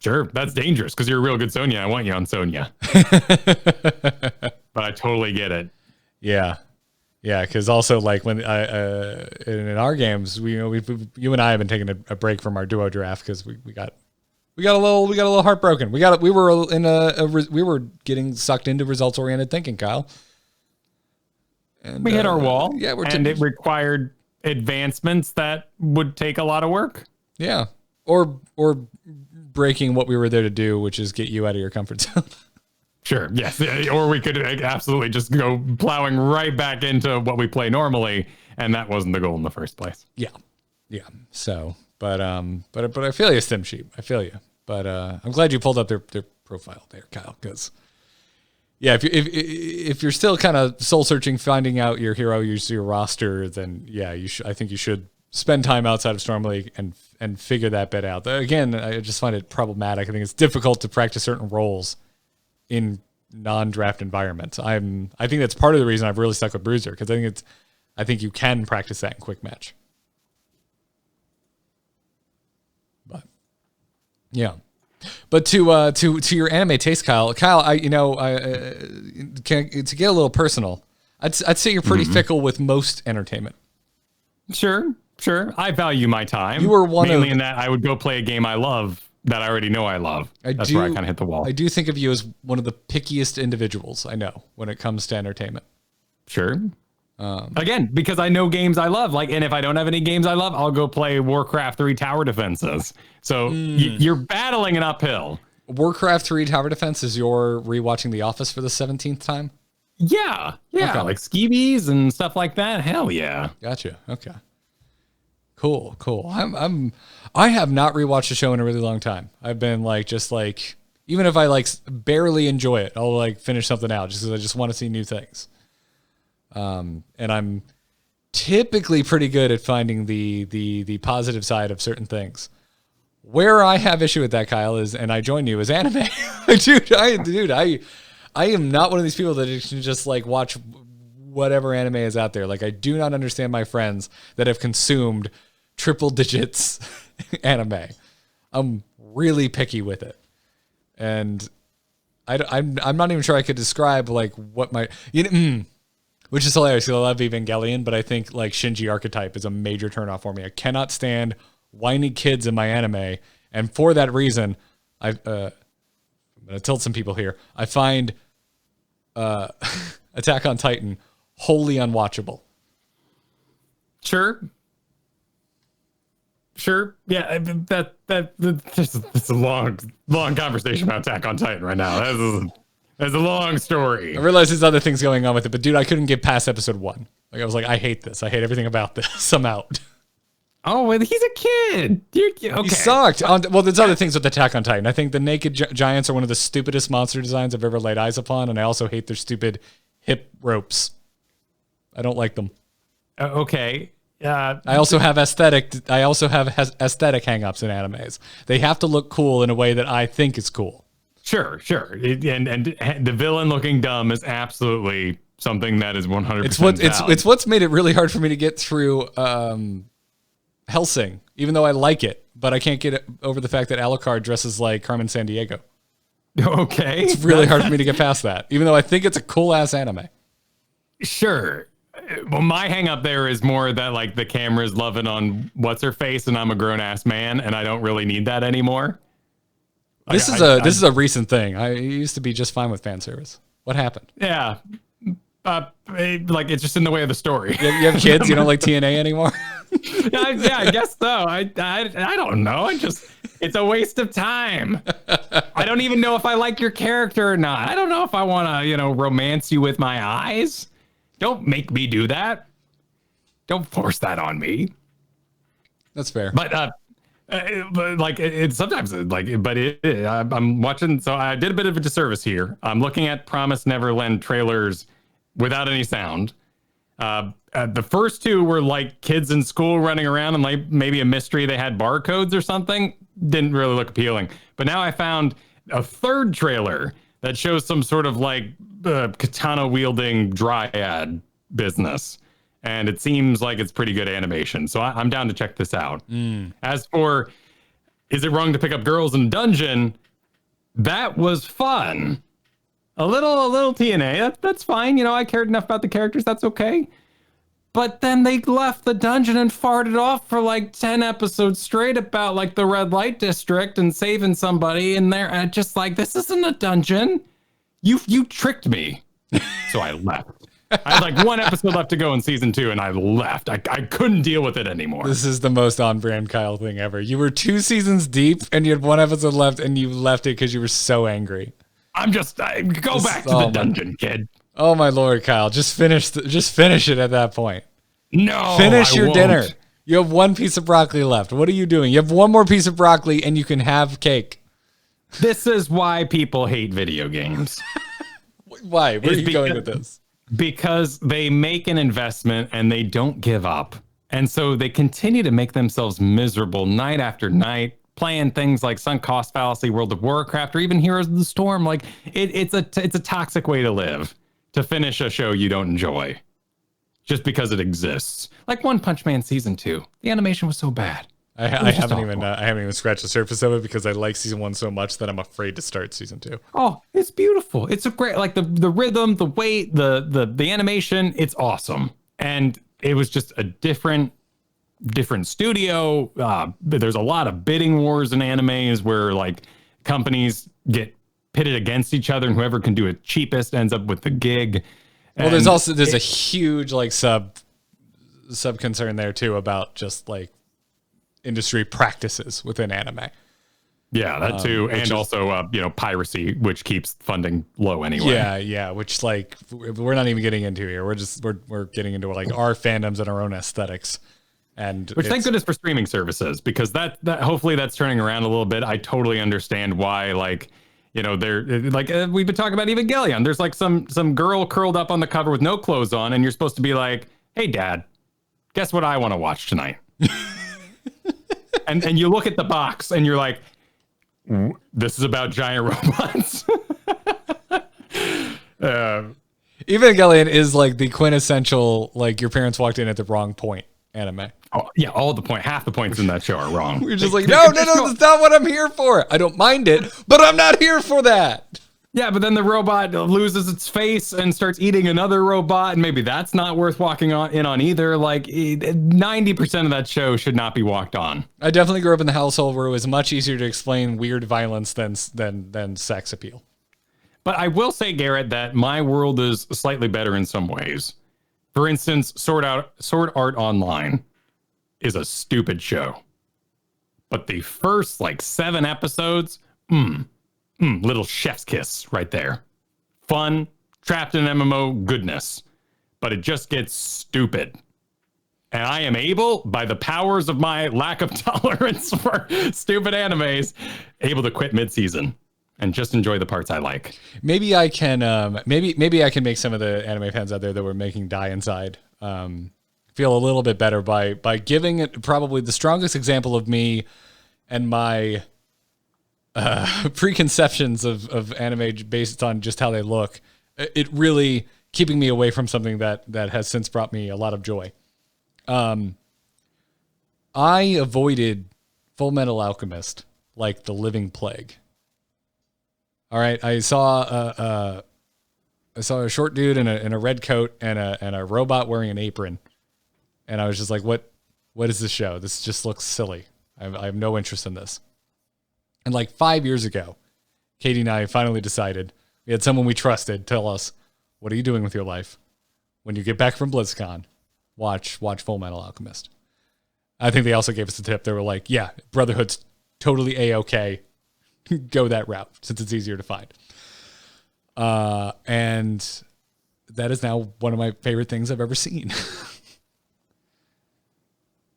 Sure, that's dangerous because you're a real good Sonya. I want you on Sonya. But I totally get it. Yeah. Yeah, because also like when in our games, you and I have been taking a break from our duo draft because we got a little heartbroken. We were getting sucked into results oriented thinking, Kyle. And we hit our wall. Yeah, it required advancements that would take a lot of work. Yeah, or breaking what we were there to do, which is get you out of your comfort zone. Sure. Yes. Or we could absolutely just go plowing right back into what we play normally, and that wasn't the goal in the first place. Yeah. Yeah. So, but I feel you, Stim Sheep. I feel you. But I'm glad you pulled up their profile there, Kyle, because yeah, if you're still kind of soul searching, finding out your hero, your roster, then yeah, I think you should spend time outside of Storm League and figure that bit out. Again, I just find it problematic. I think it's difficult to practice certain roles in non-draft environments. I think that's part of the reason I've really stuck with Bruiser, because I think you can practice that in quick match. But yeah. But to your anime taste, Kyle, to get a little personal, I'd say you're pretty fickle with most entertainment. Sure. I value my time. You were mainly in that I would go play a game I love that I already know I love. That's where I kind of hit the wall. I do think of you as one of the pickiest individuals I know when it comes to entertainment. Sure. Again, because I know games I love. Like, and if I don't have any games I love, I'll go play Warcraft 3 Tower Defenses. So you're battling an uphill. Warcraft 3 Tower Defense is your rewatching The Office for the 17th time? Yeah. Okay. Like skeebies and stuff like that. Hell yeah. Gotcha. Okay. Cool. I have not rewatched the show in a really long time. I've been even if I barely enjoy it, I'll finish something out just because I just want to see new things. And I'm typically pretty good at finding the positive side of certain things. Where I have issue with that, Kyle, is, and I join you, is anime. I am not one of these people that can just watch whatever anime is out there. I do not understand my friends that have consumed triple digits anime. I'm really picky with it. And I'm not even sure I could describe what my, which is hilarious. I love Evangelion, but I think Shinji archetype is a major turnoff for me. I cannot stand whiny kids in my anime. And for that reason, I'm going to tilt some people here. I find Attack on Titan wholly unwatchable. Sure. Yeah, it's a long conversation about Attack on Titan right now. That's a long story. I realize there's other things going on with it, but dude, I couldn't get past episode 1. Like I was like, I hate this. I hate everything about this. I'm out. Oh, well, he's a kid. Okay. He sucked. Well, there's other things with Attack on Titan. I think the naked giants are one of the stupidest monster designs I've ever laid eyes upon, and I also hate their stupid hip ropes. I don't like them. Okay. I also have aesthetic hang-ups in animes. They have to look cool in a way that I think is cool. Sure. And the villain looking dumb is absolutely something that is 100% valid. It's what's made it really hard for me to get through Hellsing, even though I like it, but I can't get over the fact that Alucard dresses like Carmen Sandiego. Okay. It's really hard for me to get past that, even though I think it's a cool-ass anime. Sure. Well, my hang up there is more that like the camera's loving on what's her face and I'm a grown ass man and I don't really need that anymore. This is a recent thing. I used to be just fine with fan service. What happened? Yeah. Like it's just in the way of the story. You have kids? You don't like TNA anymore? Yeah, I guess so. I don't know. It's a waste of time. I don't even know if I like your character or not. I don't know if I want to, romance you with my eyes. Don't make me do that. Don't force that on me. That's fair. But like it's sometimes like, but I'm watching. So I did a bit of a disservice here. I'm looking at Promise Neverland trailers without any sound. The first two were like kids in school running around and like maybe a mystery. They had barcodes or something. Didn't really look appealing. But now I found a third trailer that shows some sort of like katana wielding dryad business. And it seems like it's pretty good animation. So I'm down to check this out. As for, is it wrong to pick up girls in a dungeon? That was fun. A little TNA. That's fine. I cared enough about the characters. That's okay. But then they left the dungeon and farted off for like 10 episodes straight about like the red light district and saving somebody in there. And just like, this isn't a dungeon. You tricked me. So I left. I had like one episode left to go in season 2 and I left. I couldn't deal with it anymore. This is the most on-brand Kyle thing ever. You were 2 seasons deep and you had 1 episode left and you left it because you were so angry. Go back to the dungeon, kid. Oh my Lord, Kyle. Just finish it at that point. No, finish your won't. dinner. You have 1 piece of broccoli left. What are you doing? You have 1 more piece of broccoli and you can have cake. This is why people hate video games. Why? Where are you going with this? Because they make an investment and they don't give up. And so they continue to make themselves miserable night after night, playing things like Sunk Cost Fallacy, World of Warcraft, or even Heroes of the Storm. Like it's a toxic way to live, to finish a show you don't enjoy just because it exists. Like One Punch Man season 2, the animation was so bad. I haven't even scratched the surface of it because I like season 1 so much that I'm afraid to start season 2. Oh, it's beautiful. It's a great, like the rhythm, the weight, the animation. It's awesome. And it was just a different studio. There's a lot of bidding wars in animes where like companies get pitted against each other and whoever can do it cheapest ends up with the gig. Well, there's a huge like sub concern there too about just like industry practices within anime. Yeah, that too. And also, piracy, which keeps funding low anyway. Yeah. Which like we're not even getting into here. We're getting into like our fandoms and our own aesthetics. And which thank goodness for streaming services, because that hopefully that's turning around a little bit. I totally understand why, like, they're like, we've been talking about Evangelion. There's like some girl curled up on the cover with no clothes on. And you're supposed to be like, hey, Dad, guess what I want to watch tonight? And you look at the box and you're like, this is about giant robots. Evangelion is like the quintessential, like your parents walked in at the wrong point anime. Oh, yeah, half the points in that show are wrong. We're just like, no, that's not what I'm here for. I don't mind it, but I'm not here for that. Yeah, but then the robot loses its face and starts eating another robot, and maybe that's not worth walking in on either. Like 90% of that show should not be walked on. I definitely grew up in the household where it was much easier to explain weird violence than sex appeal. But I will say, Garrett, that my world is slightly better in some ways. For instance, Sword Art Online is a stupid show. But the first like 7 episodes, little chef's kiss right there. Fun, trapped in MMO goodness. But it just gets stupid. And I am able, by the powers of my lack of tolerance for stupid animes, able to quit mid-season and just enjoy the parts I like. Maybe I can maybe I can make some of the anime fans out there that were making Die Inside feel a little bit better by giving it probably the strongest example of me and my preconceptions of anime based on just how they look. It really keeping me away from something that has since brought me a lot of joy. I avoided Full Metal Alchemist like the living plague. All right, I saw a short dude in a red coat and a robot wearing an apron, and I was just like, "What is this show? This just looks silly. I have no interest in this." And like 5 years ago, Katie and I finally decided we had someone we trusted tell us, "What are you doing with your life? When you get back from BlizzCon, watch Full Metal Alchemist." I think they also gave us the tip. They were like, "Yeah, Brotherhood's totally A-okay. Go that route since it's easier to find." And that is now one of my favorite things I've ever seen.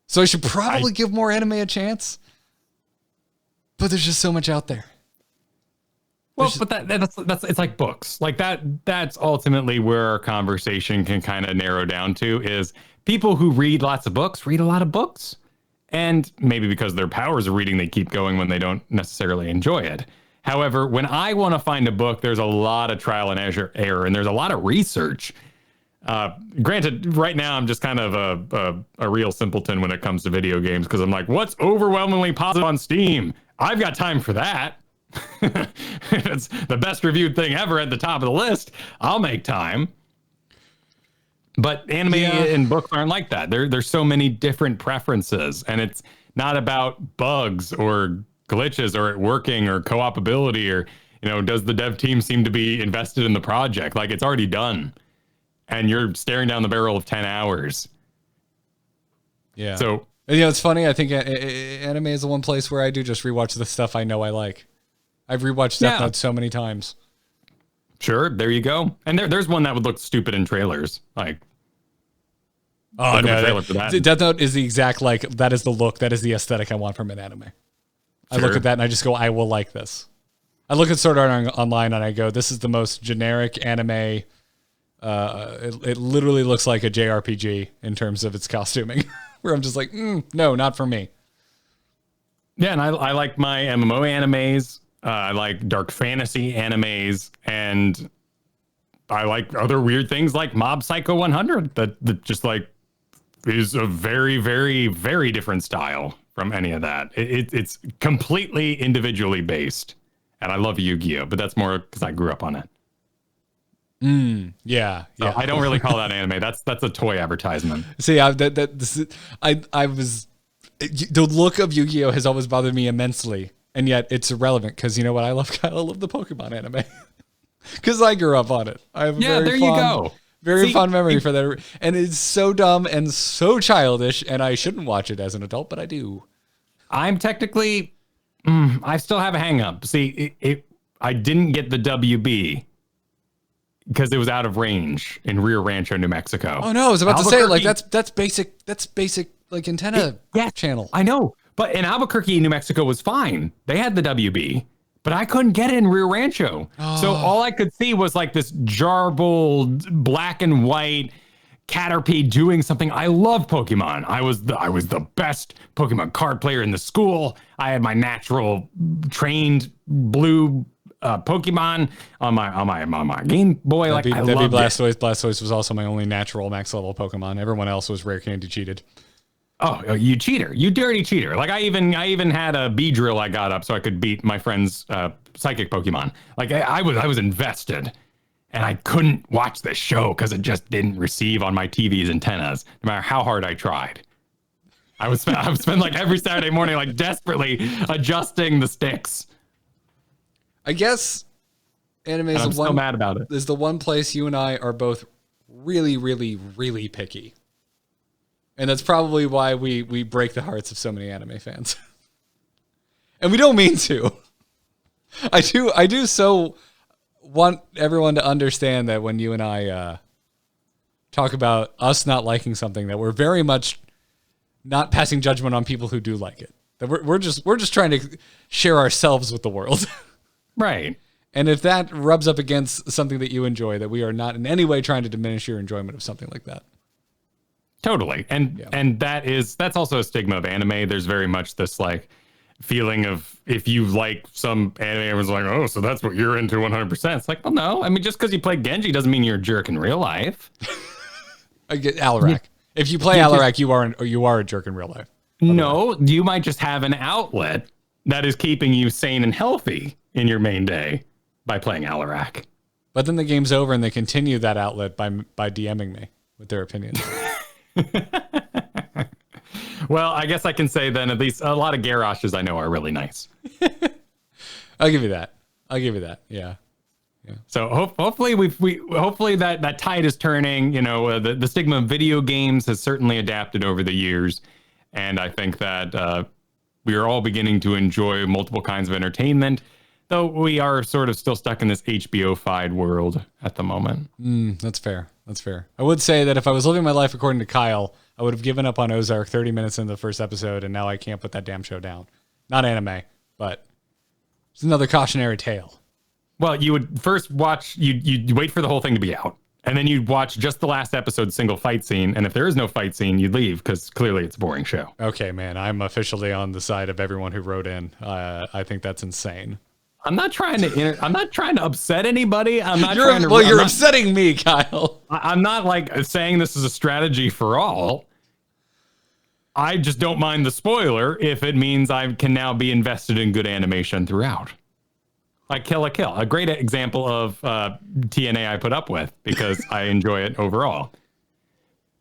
So I should probably give more anime a chance, but there's just so much out there. Well, but that's it's like books. Like that's ultimately where our conversation can kind of narrow down to is people who read lots of books read a lot of books. And maybe because their powers of reading, they keep going when they don't necessarily enjoy it. However, when I want to find a book, there's a lot of trial and error, and there's a lot of research. Granted, right now I'm just kind of a real simpleton when it comes to video games because I'm like, what's overwhelmingly positive on Steam? I've got time for that. It's the best reviewed thing ever at the top of the list. I'll make time. But anime and books aren't like that. There's so many different preferences, and it's not about bugs or glitches or it working or co-opability or, does the dev team seem to be invested in the project? Like, it's already done, and you're staring down the barrel of 10 hours. Yeah. So, it's funny. I think anime is the one place where I do just rewatch the stuff I know I like. I've rewatched Death Note so many times. Sure, there you go. And there's one that would look stupid in trailers. Like, oh no, Death Note is the exact that is the look, that is the aesthetic I want from an anime. I look at that and I just go, I will like this. I look at Sword Art Online and I go, this is the most generic anime. It literally looks like a JRPG in terms of its costuming, where I'm just like, no, not for me. Yeah, and I like my MMO animes. I like dark fantasy animes, and I like other weird things like Mob Psycho 100 that just like is a very, very, very different style from any of that. It's completely individually based, and I love Yu-Gi-Oh, but that's more because I grew up on it. Yeah. So I don't really call that anime. That's a toy advertisement. See, I was the look of Yu-Gi-Oh has always bothered me immensely. And yet it's irrelevant because you know what I love? Kyle? I love the Pokemon anime because I grew up on it. I have very fond memory for that. And it's so dumb and so childish, and I shouldn't watch it as an adult, but I do. I'm technically, I still have a hang up. See, I didn't get the WB because it was out of range in Rio Rancho, New Mexico. Oh no, I was about to say that's basic like antenna channel. I know. But in Albuquerque, New Mexico was fine. They had the WB, but I couldn't get it in Rio Rancho. Oh. So all I could see was like this jarbled black and white Caterpie doing something. I love Pokemon. I was the best Pokemon card player in the school. I had my natural trained blue Pokemon on my Game Boy. I loved Blastoise. It. Blastoise was also my only natural max level Pokemon. Everyone else was rare candy cheated. Oh, you cheater! You dirty cheater! Like I even had a Beedrill I got up so I could beat my friend's psychic Pokemon. Like I was invested, and I couldn't watch this show because it just didn't receive on my TV's antennas, no matter how hard I tried. I would spend like every Saturday morning like desperately adjusting the sticks. I guess anime is still mad about it. Is the one place you and I are both really, really, really picky. And that's probably why we break the hearts of so many anime fans. And we don't mean to. I do so want everyone to understand that when you and I talk about us not liking something, that we're very much not passing judgment on people who do like it. That we're just trying to share ourselves with the world. Right. And if that rubs up against something that you enjoy, that we are not in any way trying to diminish your enjoyment of something like that. Totally. And that's also a stigma of anime. There's very much this like feeling of if you like some anime, everyone's like, oh, so that's what you're into 100%. It's like, well, no. I mean, just because you play Genji doesn't mean you're a jerk in real life. I get Alarak. If you play Alarak, you are a jerk in real life. No, you might just have an outlet that is keeping you sane and healthy in your main day by playing Alarak. But then the game's over and they continue that outlet by DMing me with their opinions. Well, I guess I can say then at least a lot of Garroshes I know are really nice. I'll give you that. Yeah. So hopefully hopefully that tide is turning. You know, the stigma of video games has certainly adapted over the years, and I think that we are all beginning to enjoy multiple kinds of entertainment. Though we are sort of still stuck in this HBO-fied world at the moment. That's fair. I would say that if I was living my life according to Kyle, I would have given up on Ozark 30 minutes into the first episode, and now I can't put that damn show down. Not anime, but it's another cautionary tale. Well, you would first watch, you'd wait for the whole thing to be out, and then you'd watch just the last episode's single fight scene, and if there is no fight scene, you'd leave, because clearly it's a boring show. Okay, man, I'm officially on the side of everyone who wrote in. I think that's insane. I'm not trying to upset anybody. I'm not you're upsetting me, Kyle. I'm not like saying this is a strategy for all. I just don't mind the spoiler if it means I can now be invested in good animation throughout. Like Kill la Kill, a great example of TNA I put up with because I enjoy it overall.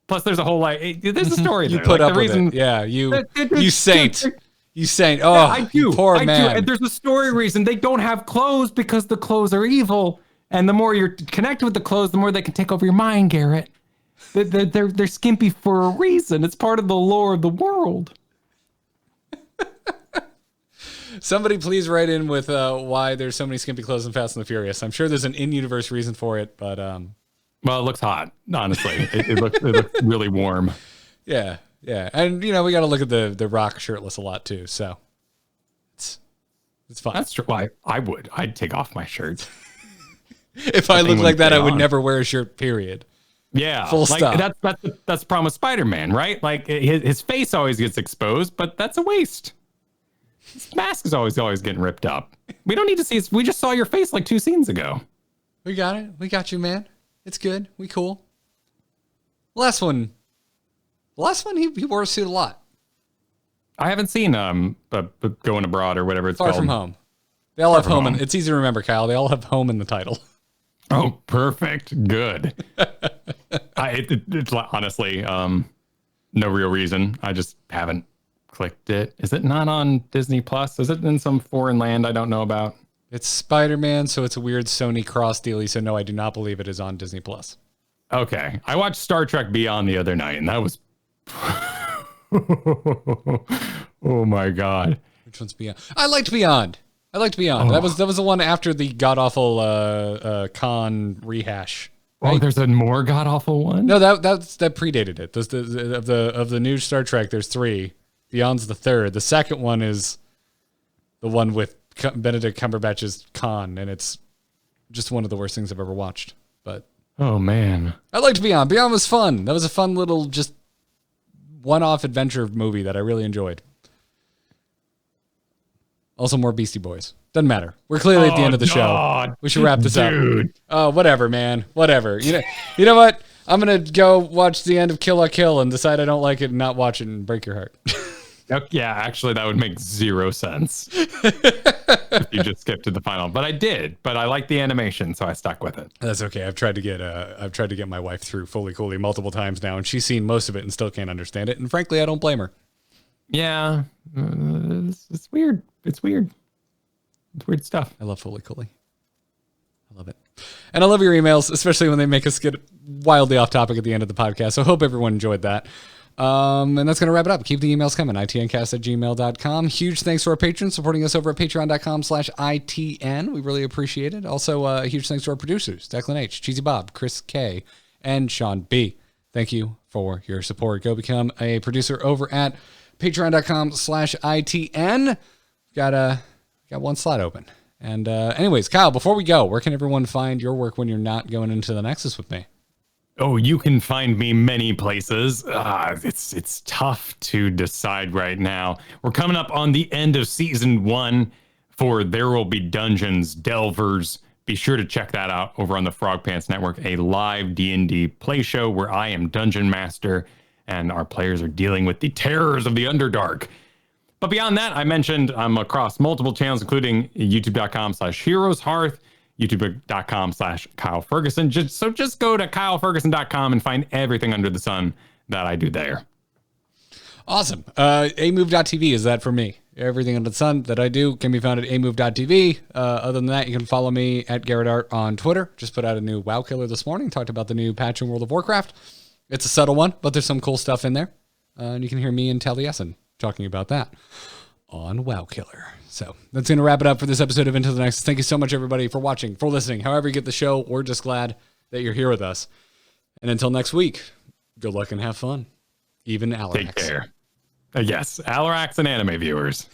Plus, there's a whole there's a story there. You put up with it. Yeah, you saint. You saint. Oh, yeah, I do. Poor man. And there's a story reason they don't have clothes because the clothes are evil. And the more you're connected with the clothes, the more they can take over your mind, Garrett. They're skimpy for a reason. It's part of the lore of the world. Somebody please write in with why there's so many skimpy clothes in Fast and the Furious. I'm sure there's an in-universe reason for it, but well, it looks hot. Honestly, it looks really warm. Yeah. And we got to look at the Rock shirtless a lot too. So it's fun. That's true. I'd take off my shirt. If I looked like that, I would never wear a shirt. Period. Yeah, full stop. That's the problem with Spider-Man, right? Like his face always gets exposed, but that's a waste. His mask is always getting ripped up. We don't need to see. We just saw your face like 2 scenes ago. We got it. We got you, man. It's good. We cool. Last one, he wore a suit a lot. I haven't seen but Going Abroad or whatever it's Far called. From Home. They all have home. It's easy to remember, Kyle. They all have home in the title. Oh, perfect. Good. It's honestly no real reason. I just haven't clicked it. Is it not on Disney Plus? Is it in some foreign land I don't know about? It's Spider-Man, so it's a weird Sony cross dealy. So no, I do not believe it is on Disney Plus. Okay. I watched Star Trek Beyond the other night, and that was oh my God. Which one's Beyond? I liked Beyond. Oh. That was the one after the god awful Khan rehash. Right? Oh, there's a more god awful one? No, that predated it. Of the new Star Trek, there's 3. Beyond's the 3rd. The second one is the one with Benedict Cumberbatch's Khan, and it's just one of the worst things I've ever watched. But oh man, I liked Beyond. Beyond was fun. That was a fun little just one-off adventure movie that I really enjoyed. Also, more Beastie Boys. Doesn't matter. We're clearly at the end of the show. We should wrap this up. Oh, whatever, man. Whatever. You know what? I'm gonna go watch the end of Kill la Kill and decide I don't like it and not watch it and break your heart. Yeah, actually, that would make 0 sense if you just skipped to the final. But I did. But I like the animation, so I stuck with it. That's okay. I've tried to get my wife through Fully Cooley multiple times now, and she's seen most of it and still can't understand it. And frankly, I don't blame her. Yeah, it's weird. It's weird. It's weird stuff. I love Fully Cooley. I love it. And I love your emails, especially when they make us get wildly off topic at the end of the podcast. So I hope everyone enjoyed that. And that's going to wrap it up. Keep the emails coming. itncast@gmail.com. Huge thanks to our patrons supporting us over at patreon.com/ITN. We really appreciate it. Also, a huge thanks to our producers, Declan H, Cheesy Bob, Chris K, and Sean B. Thank you for your support. Go become a producer over at patreon.com/ITN. Got one slot open. And anyways, Kyle, before we go, where can everyone find your work when you're not going into the Nexus with me? Oh, you can find me many places. It's tough to decide right now. We're coming up on the end of season 1 for There Will Be Dungeons Delvers. Be sure to check that out over on the Frog Pants Network, a live D&D play show where I am Dungeon Master and our players are dealing with the terrors of the Underdark. But beyond that, I mentioned I'm across multiple channels, including youtube.com/heroeshearth, youtube.com/Kyle Fergusson. Just go to kylefergusson.com and find everything under the sun that I do there. Awesome. amove.tv is that for me. Everything under the sun that I do can be found at amove.tv. Other than that, you can follow me at Garrett Art on Twitter. Just put out a new WoW Killer this morning. Talked about the new patch in World of Warcraft. It's a subtle one, but there's some cool stuff in there. And you can hear me and Taliesin talking about that on WoW Killer. So that's going to wrap it up for this episode of Into the Nexus. Thank you so much, everybody, for watching, for listening. However you get the show, we're just glad that you're here with us. And until next week, good luck and have fun. Even Alarax. Take care. Yes, Alarax and anime viewers.